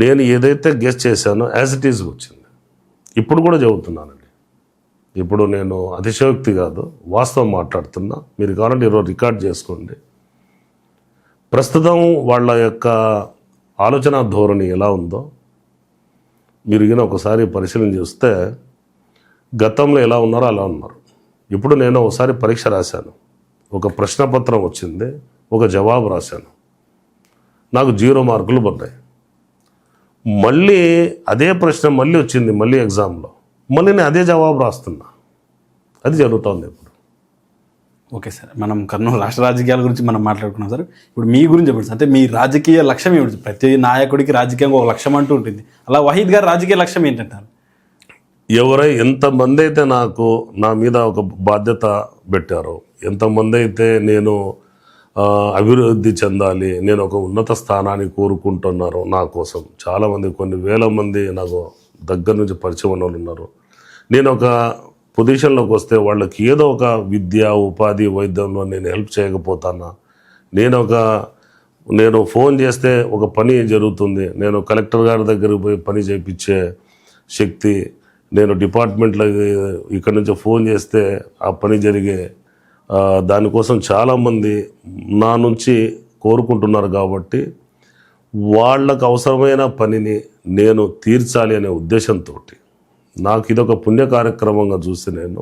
నేను ఏదైతే గెస్ చేశానో యాజ్ ఇట్ ఈజ్ వచ్చింది. ఇప్పుడు కూడా చెబుతున్నానండి. ఇప్పుడు నేను అతిశయోక్తి కాదు, వాస్తవం మాట్లాడుతున్నా. మీరు కావాలంటే ఈరోజు రికార్డ్ చేసుకోండి. ప్రస్తుతం వాళ్ళ యొక్క ఆలోచన ధోరణి ఎలా ఉందో మీరు ఈయన ఒకసారి పరిశీలన చేస్తే, గతంలో ఎలా ఉన్నారో అలా ఉన్నారు. ఇప్పుడు నేను ఒకసారి పరీక్ష రాశాను, ఒక ప్రశ్నపత్రం వచ్చింది, ఒక జవాబు రాశాను, నాకు 0 మార్కులు పడ్డాయి. మళ్ళీ అదే ప్రశ్న మళ్ళీ వచ్చింది, మళ్ళీ ఎగ్జామ్లో మళ్ళీ నేను అదే జవాబు రాస్తున్నా. అది జరుగుతుంది ఇప్పుడు. ఓకే సార్, మనం కర్నూలు రాష్ట్ర రాజకీయాల గురించి మనం మాట్లాడుకున్నాం సార్. ఇప్పుడు మీ గురించి చెప్పండి. అంటే మీ రాజకీయ లక్ష్యం ఏమిటి? ప్రతి నాయకుడికి రాజకీయంగా ఒక లక్ష్యం అంటూ ఉంటుంది. అలా వహీద్ గారి రాజకీయ లక్ష్యం ఏంటంటారు? ఎంతమంది అయితే నా మీద ఒక బాధ్యత పెట్టారో, ఎంతమంది అయితే నేను అభివృద్ధి చెందాలి, నేను ఒక ఉన్నత స్థానాన్ని కోరుకుంటున్నారో నా కోసం చాలామంది, కొన్ని వేల మంది నాకు దగ్గర నుంచి పరిచయం ఉన్న వాళ్ళు ఉన్నారు. నేను ఒక పొజిషన్లోకి వస్తే వాళ్ళకి ఏదో ఒక విద్య, ఉపాధి, వైద్యంలో నేను హెల్ప్ చేయకపోతానా, నేను ఫోన్ చేస్తే ఒక పని జరుగుతుంది, నేను కలెక్టర్ గారి దగ్గరికి పోయి పని చేయించే శక్తి, నేను డిపార్ట్మెంట్లో ఇక్కడ నుంచి ఫోన్ చేస్తే ఆ పని జరిగే దానికోసం చాలామంది నా నుంచి కోరుకుంటున్నారు. కాబట్టి వాళ్ళకు అవసరమైన పనిని నేను తీర్చాలి అనే ఉద్దేశంతో నాకు ఇదొక పుణ్య కార్యక్రమంగా చూసి నేను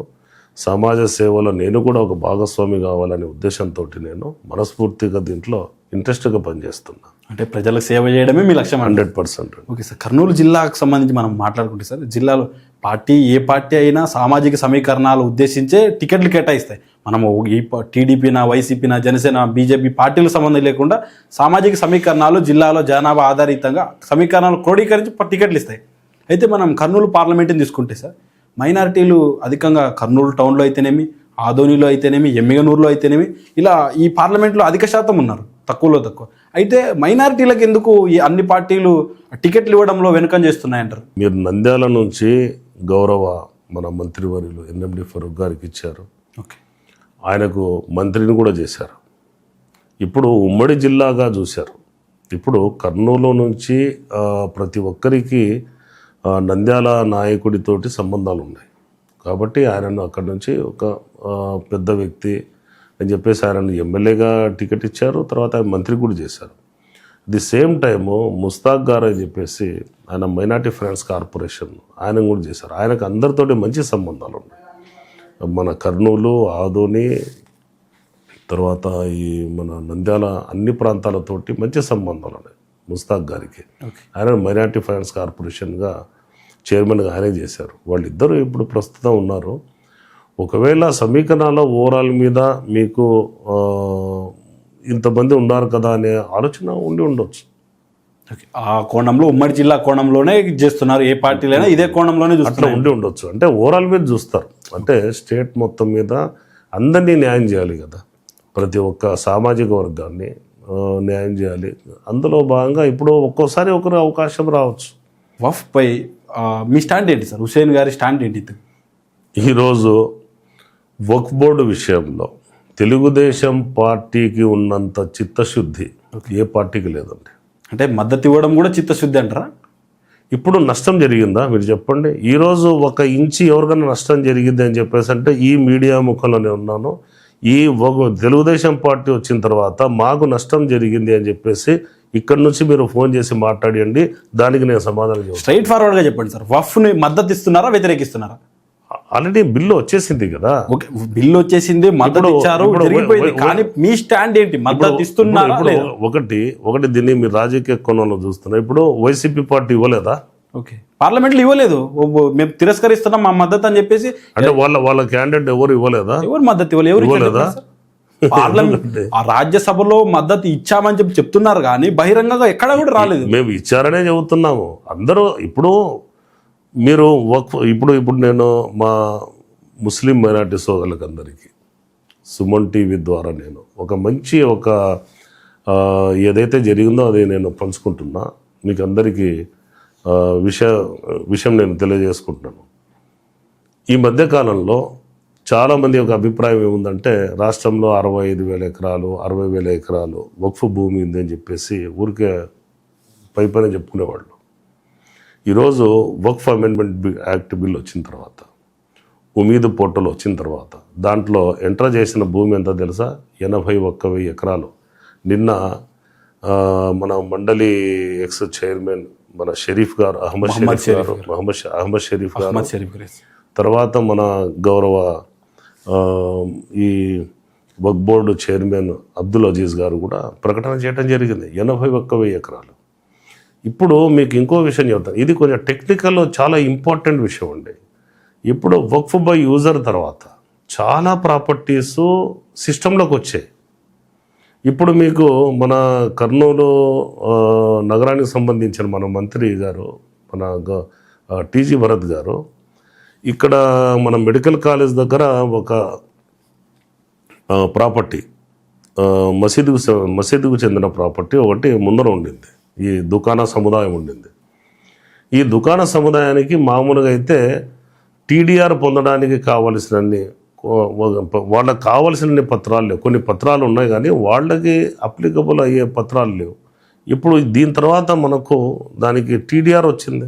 సమాజ సేవలో నేను కూడా ఒక భాగస్వామి కావాలనే ఉద్దేశంతో నేను మనస్ఫూర్తిగా దీంట్లో ఇంట్రెస్ట్గా పనిచేస్తున్నా. అంటే ప్రజలకు సేవ చేయడమే మీ లక్ష్యం. 100%. ఓకే సార్, కర్నూలు జిల్లాకు సంబంధించి మనం మాట్లాడుకుంటే సార్, జిల్లాలో ఏ పార్టీ అయినా సామాజిక సమీకరణాలు ఉద్దేశించే టికెట్లు కేటాయిస్తాయి. మనము ఈ టీడీపీనా, వైసీపీనా, జనసేన, బీజేపీ పార్టీలకు సంబంధం లేకుండా సామాజిక సమీకరణాలు జిల్లాలో జనాభా ఆధారితంగా సమీకరణాలు క్రోడీకరించి టికెట్లు ఇస్తాయి. అయితే మనం కర్నూలు పార్లమెంట్ని తీసుకుంటే సార్, మైనారిటీలు అధికంగా కర్నూలు టౌన్లో అయితేనేమి, ఆదోనిలో అయితేనేమి, ఎమ్మిగనూరులో అయితేనేమి, ఇలా ఈ పార్లమెంట్లో అధిక శాతం ఉన్నారు, తక్కువలో తక్కువ. అయితే మైనారిటీలకు ఎందుకు ఈ అన్ని పార్టీలు టికెట్లు ఇవ్వడంలో వెనుకం చేస్తున్నాయంటారు? మీరు నంద్యాల నుంచి గౌరవ మన మంత్రివర్యులు ఎన్ఎండి ఫరూక్ గారికి ఇచ్చారు. ఓకే, ఆయనకు మంత్రిని కూడా చేశారు. ఇప్పుడు ఉమ్మడి జిల్లాగా చూశారు. ఇప్పుడు కర్నూలు నుంచి ప్రతి ఒక్కరికి నంద్యాల నాయకుడితోటి సంబంధాలు ఉన్నాయి. కాబట్టి ఆయనను అక్కడి నుంచి ఒక పెద్ద వ్యక్తి అని చెప్పేసి ఆయనను ఎమ్మెల్యేగా టికెట్ ఇచ్చారు. తర్వాత ఆయన మంత్రి కూడా చేశారు. ది సేమ్ టైము ముస్తాక్ గారు అని చెప్పేసి ఆయన మైనార్టీ ఫ్రెండ్స్ కార్పొరేషన్ ఆయన కూడా చేశారు. ఆయనకు అందరితోటి మంచి సంబంధాలు ఉన్నాయి. మన కర్నూలు, ఆదోని, తర్వాత ఈ మన నంద్యాల అన్ని ప్రాంతాలతోటి మంచి సంబంధాలు ఉన్నాయి ముస్తాక్ గారికి. ఆయన మైనార్టీ ఫైనాన్స్ కార్పొరేషన్గా చైర్మన్గా ఆయనే చేశారు. వాళ్ళిద్దరూ ఇప్పుడు ప్రస్తుతం ఉన్నారు. ఒకవేళ సమీకరణాల ఓవరాల్ మీద మీకు ఇంతమంది ఉన్నారు కదా అనే ఆలోచన ఉండొచ్చు. ఆ కోణంలో ఉమ్మడి జిల్లా కోణంలోనే చేస్తున్నారు. ఏ పార్టీలైనా ఇదే కోణంలోనే అట్లా ఉండొచ్చు. అంటే ఓవరాల్ మీద చూస్తారు. అంటే స్టేట్ మొత్తం మీద అందరినీ న్యాయం చేయాలి కదా, ప్రతి ఒక్క సామాజిక వర్గాన్ని న్యాయం చేయాలి. అందులో భాగంగా ఇప్పుడు ఒక్కోసారి ఒకరు అవకాశం రావచ్చు. వఫ్ పై మీ స్టాండ్ ఏంటి సార్? హుసేన్ గారి స్టాండ్ ఏంటి? ఈరోజు వక్ఫ్ బోర్డు విషయంలో తెలుగుదేశం పార్టీకి ఉన్నంత చిత్తశుద్ధి ఏ పార్టీకి లేదండి. అంటే మద్దతు ఇవ్వడం కూడా చిత్తశుద్ధి అంటారా? ఇప్పుడు నష్టం జరిగిందా మీరు చెప్పండి. ఈరోజు 1 ఇంచి ఎవరికైనా నష్టం జరిగింది అని చెప్పేసి అంటే ఈ మీడియా ముఖంలోనే ఉన్నాను. ఈ తెలుగుదేశం పార్టీ వచ్చిన తర్వాత మాకు నష్టం జరిగింది అని చెప్పేసి ఇక్కడ నుంచి మీరు ఫోన్ చేసి మాట్లాడండి, దానికి నేను సమాధానం చెప్తాను. స్ట్రైట్ ఫార్వర్డ్గా చెప్పండి సార్, వఫ్ని మద్దతు ఇస్తున్నారా, వ్యతిరేకిస్తున్నారా? ఆల్రెడీ బిల్లు వచ్చేసింది కదా. ఓకే, బిల్లు వచ్చేసింది, మద్దతు ఇచ్చారు, జరిగిపోయింది. కానీ మీ స్టాండ్ ఏంటి? మద్దతు ఇస్తున్నారా? ఒకటి దీన్ని మీరు రాజకీయ కోణంలో చూస్తున్నారు. ఇప్పుడు వైసీపీ పార్టీ ఇవ్వలేదా? ఓకే, పార్లమెంట్లో ఇవ్వలేదు, మేము తిరస్కరిస్తున్నాం మా మద్దతు అని చెప్పేసి. అంటే వాళ్ళ క్యాండిడేట్ ఎవరు ఇవ్వలేదా? ఎవరు మద్దతు ఇవ్వలేదా? పార్లమెంట్ ఆ రాజ్యసభలో మద్దతు ఇచ్చామని చెప్తున్నారు కానీ బహిరంగంగా ఎక్కడ కూడా రాలేదు. మేము ఇచ్చారనే చెబుతున్నాము అందరూ. ఇప్పుడు మీరు ఇప్పుడు నేను మా ముస్లిం మైనార్టీ సోదరులకు అందరికీ సుమన్ టీవీ ద్వారా నేను ఒక మంచి ఏదైతే జరిగిందో అది నేను పంచుకుంటున్నా. మీకు అందరికీ విషయం నేను తెలియజేసుకుంటున్నాను. ఈ మధ్యకాలంలో చాలామంది ఒక అభిప్రాయం ఏముందంటే రాష్ట్రంలో 65,000 ఎకరాలు 60,000 ఎకరాలు వక్ఫ్ భూమి ఉంది అని చెప్పేసి ఊరికే పైపైన చెప్పుకునేవాళ్ళు. ఈరోజు వక్ఫ్ అమెండ్మెంట్ యాక్ట్ బిల్ వచ్చిన తర్వాత, ఉమీద్ పోర్టల్ వచ్చిన తర్వాత దాంట్లో ఎంటర్ చేసిన భూమి ఎంత తెలుసా? 81,000 ఎకరాలు. నిన్న మన మండలి ఎక్స్ చైర్మన్ మన షరీఫ్ గారు, అహ్మద్ షరీఫ్ గారు, తర్వాత మన గౌరవ ఈ వక్ఫ్ బోర్డు చైర్మన్ అబ్దుల్ అజీజ్ గారు కూడా ప్రకటన చేయడం జరిగింది, 81,000 ఎకరాలు. ఇప్పుడు మీకు ఇంకో విషయం చెప్తాను, ఇది కొంచెం టెక్నికల్, చాలా ఇంపార్టెంట్ విషయం అండి. ఇప్పుడు వక్ఫ్ బై యూజర్ తర్వాత చాలా ప్రాపర్టీస్ సిస్టంలోకి వచ్చాయి. ఇప్పుడు మీకు మన కర్నూలు నగరానికి సంబంధించిన మన మంత్రి గారు, మన టీజీ భరత్ గారు, ఇక్కడ మన మెడికల్ కాలేజ్ దగ్గర ఒక ప్రాపర్టీ మసీదుకు చెందిన ప్రాపర్టీ ఒకటి ముందర ఉండింది. ఈ దుకాణ సముదాయం ఉండింది. ఈ దుకాణ సముదాయానికి మామూలుగా అయితే టీడీఆర్ పొందడానికి కావలసినన్ని వాళ్ళకి కావలసిన పత్రాలు లేవు. కొన్ని పత్రాలు ఉన్నాయి కానీ వాళ్ళకి అప్లికబుల్ అయ్యే పత్రాలు లేవు. ఇప్పుడు దీని తర్వాత మనకు దానికి టీడీఆర్ వచ్చింది.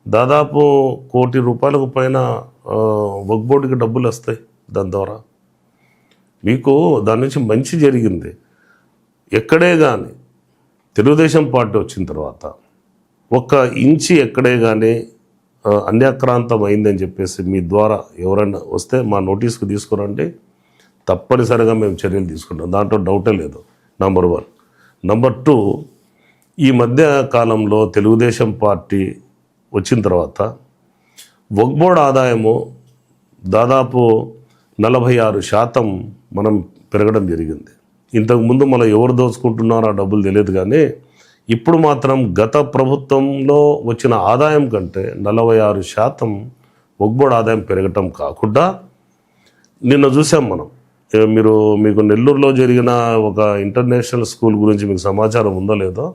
దాదాపు ₹1,00,00,000 పైన వక్ఫ్ బోర్డుకి డబ్బులు వస్తాయి. దాని ద్వారా మీకు దాని నుంచి మంచి జరిగింది. ఎక్కడే కానీ తెలుగుదేశం పార్టీ వచ్చిన తర్వాత ఒక్క ఇంచి ఎక్కడే కానీ అన్యాక్రాంతం అయిందని చెప్పేసి మీ ద్వారా ఎవరైనా వస్తే మా నోటీస్కి తీసుకురండి, తప్పనిసరిగా మేము చర్యలు తీసుకుంటాం. దాంట్లో డౌటే లేదు. నంబర్ 1. నంబర్ 2, ఈ మధ్య కాలంలో తెలుగుదేశం పార్టీ వచ్చిన తర్వాత వక్ఫ్ బోర్డు ఆదాయము దాదాపు 46% మనం పెరగడం జరిగింది. ఇంతకుముందు మనం ఎవరు దోచుకుంటున్నారో ఆ డబ్బులు తెలియదు కానీ ఇప్పుడు మాత్రం గత ప్రభుత్వంలో వచ్చిన ఆదాయం కంటే 46% వక్ఫ్ బోర్డు ఆదాయం పెరగటం కాకుండా నిన్న చూసాం మనం. మీకు నెల్లూరులో జరిగిన ఒక ఇంటర్నేషనల్ స్కూల్ గురించి మీకు సమాచారం ఉందో లేదో.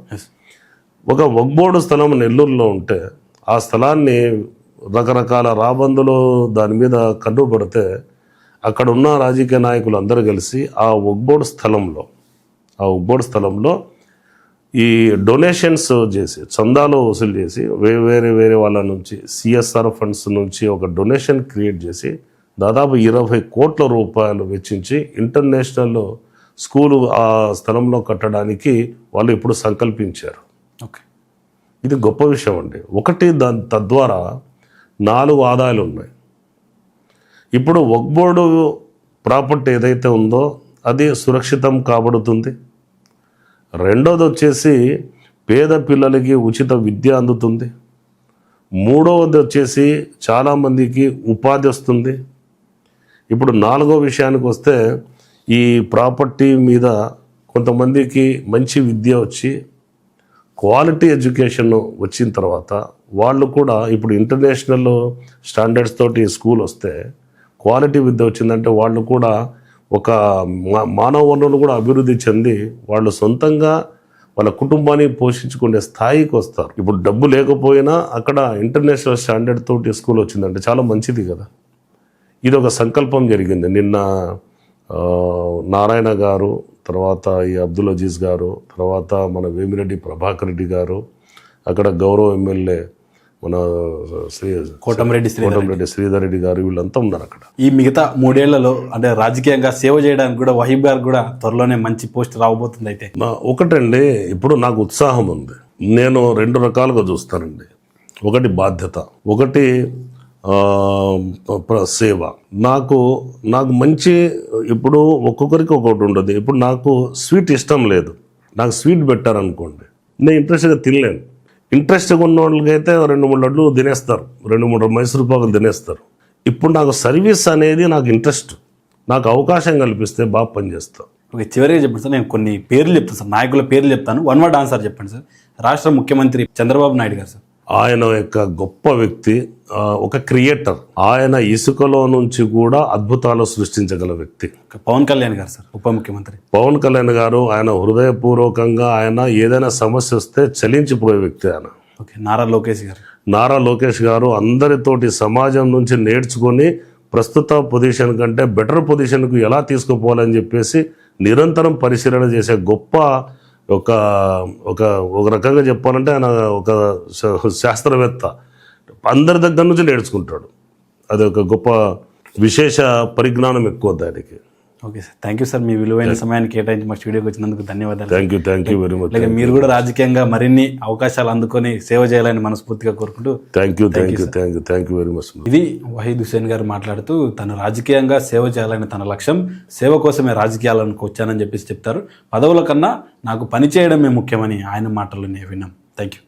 ఒక వక్ఫ్ బోర్డు స్థలం నెల్లూరులో ఉంటే ఆ స్థలాన్ని రకరకాల రాబందులు దాని మీద కన్ను పెడితే అక్కడ ఉన్న రాజకీయ నాయకులు అందరూ కలిసి ఆ వక్ఫ్ బోర్డు స్థలంలో ఈ డొనేషన్స్ చేసి చందాలు వసూలు చేసి వేరే వాళ్ళ నుంచి సిఎస్ఆర్ ఫండ్స్ నుంచి ఒక డొనేషన్ క్రియేట్ చేసి దాదాపు ₹20 కోట్ల వెచ్చించి ఇంటర్నేషనల్ స్కూలు ఆ స్థలంలో కట్టడానికి వాళ్ళు ఇప్పుడు సంకల్పించారు. ఓకే, ఇది గొప్ప విషయం అండి. ఒకటి తద్వారా 4 ఆదాయాలు ఉన్నాయి. ఇప్పుడు వక్ఫ్ బోర్డు ప్రాపర్టీ ఏదైతే ఉందో అది సురక్షితం కాబడుతుంది. రెండోది వచ్చేసి పేద పిల్లలకి ఉచిత విద్య అందుతుంది. మూడవది వచ్చేసి చాలామందికి ఉపాధి వస్తుంది. ఇప్పుడు 4వ విషయానికి వస్తే ఈ ప్రాపర్టీ మీద కొంతమందికి మంచి విద్య వచ్చి క్వాలిటీ ఎడ్యుకేషన్ వచ్చిన తర్వాత వాళ్ళు కూడా ఇప్పుడు ఇంటర్నేషనల్ స్టాండర్డ్స్ తోటి స్కూల్ వస్తే క్వాలిటీ విద్య వచ్చిందంటే వాళ్ళు కూడా ఒక మానవ వనరులు కూడా అభివృద్ధి చెంది వాళ్ళు సొంతంగా వాళ్ళ కుటుంబాన్ని పోషించుకునే స్థాయికి వస్తారు. ఇప్పుడు డబ్బు లేకపోయినా అక్కడ ఇంటర్నేషనల్ స్టాండర్డ్ తోటి స్కూల్ వచ్చిందంటే చాలా మంచిది కదా. ఇది ఒక సంకల్పం జరిగింది. నిన్న నారాయణ గారు, తర్వాత ఈ అబ్దుల్ అజీజ్ గారు, తర్వాత మన వేమిరెడ్డి ప్రభాకర్ రెడ్డి గారు, అక్కడ గౌరవ ఎమ్మెల్యే మన కోటమిరెడ్డి శ్రీధర్ రెడ్డి గారు, వీళ్ళంతా ఉన్నారు అక్కడ. ఈ మిగతా 3 ఏళ్లలో అంటే రాజకీయంగా సేవ చేయడానికి కూడా వహీబ్ గారు కూడా త్వరలోనే మంచి పోస్ట్ రాబోతుంది. అయితే ఒకటండి, ఇప్పుడు నాకు ఉత్సాహం ఉంది. నేను 2 రకాలుగా చూస్తానండి. ఒకటి బాధ్యత, ఒకటి సేవ. నాకు మంచి, ఇప్పుడు ఒక్కొక్కరికి ఒక్కొక్కటి ఉండదు. ఇప్పుడు నాకు స్వీట్ ఇష్టం లేదు, నాకు స్వీట్ పెట్టారనుకోండి నేను ఇంట్రెస్ట్గా తినలేను. ఇంట్రెస్ట్గా ఉన్న వాళ్ళకైతే 2-3 లడ్లు తినేస్తారు, 2-3 మైసూర్ పాకులు తినేస్తారు. ఇప్పుడు నాకు సర్వీస్ అనేది నాకు ఇంట్రెస్ట్, నాకు అవకాశం కల్పిస్తే బాగా పనిచేస్తాను. ఓకే, చివరిగా చెప్పండి సార్, నేను కొన్ని పేర్లు చెప్తాను సార్, నాయకుల పేర్లు చెప్తాను, 1 వర్డ్ ఆన్సర్ చెప్పండి సార్. రాష్ట్ర ముఖ్యమంత్రి చంద్రబాబు నాయుడు గారు సార్. ఆయన యొక్క గొప్ప వ్యక్తి, ఒక క్రియేటర్. ఆయన ఇసుకలో నుంచి కూడా అద్భుతాలు సృష్టించగల వ్యక్తి. పవన్ కళ్యాణ్ గారు సార్, ఉప ముఖ్యమంత్రి. పవన్ కళ్యాణ్ గారు ఆయన హృదయపూర్వకంగా ఆయన ఏదైనా సమస్య వస్తే చలించిపోయే వ్యక్తి ఆయన. ఓకే, నారా లోకేష్ గారు అందరితోటి సమాజం నుంచి నేర్చుకొని ప్రస్తుత పొజిషన్ కంటే బెటర్ పొజిషన్కు ఎలా తీసుకుపోవాలని చెప్పేసి నిరంతరం పరిశీలన చేసే గొప్ప ఒక రకంగా చెప్పాలంటే ఆయన ఒక శాస్త్రవేత్త. అందరి దగ్గర నుంచి నేర్చుకుంటాడు. అది ఒక గొప్ప విశేష పరిజ్ఞానం ఎక్కువ దానికి. Okay sir, thank you sir. మీ విలువైన సమయాన్ని కేటాయించి మా స్టూడియోకి వచ్చినందుకు ధన్యవాదాలు. Thank you very much. మీరు కూడా రాజకీయంగా మరిన్ని అవకాశాలు అందుకొని సేవ చేయాలని మనస్ఫూర్తిగా కోరుకుంటూ థ్యాంక్ యూ వెరీ మచ్. ఇది వహీద్ హుస్సేన్ గారు మాట్లాడుతూ తను రాజకీయంగా సేవ చేయాలని తన లక్ష్యం, సేవ కోసమే రాజకీయాలకు వచ్చానని చెప్పేసి చెప్తారు. పదవుల కన్నా నాకు పని చేయడమే ముఖ్యమని ఆయన మాటలు నేను విన్నాం. Thank you.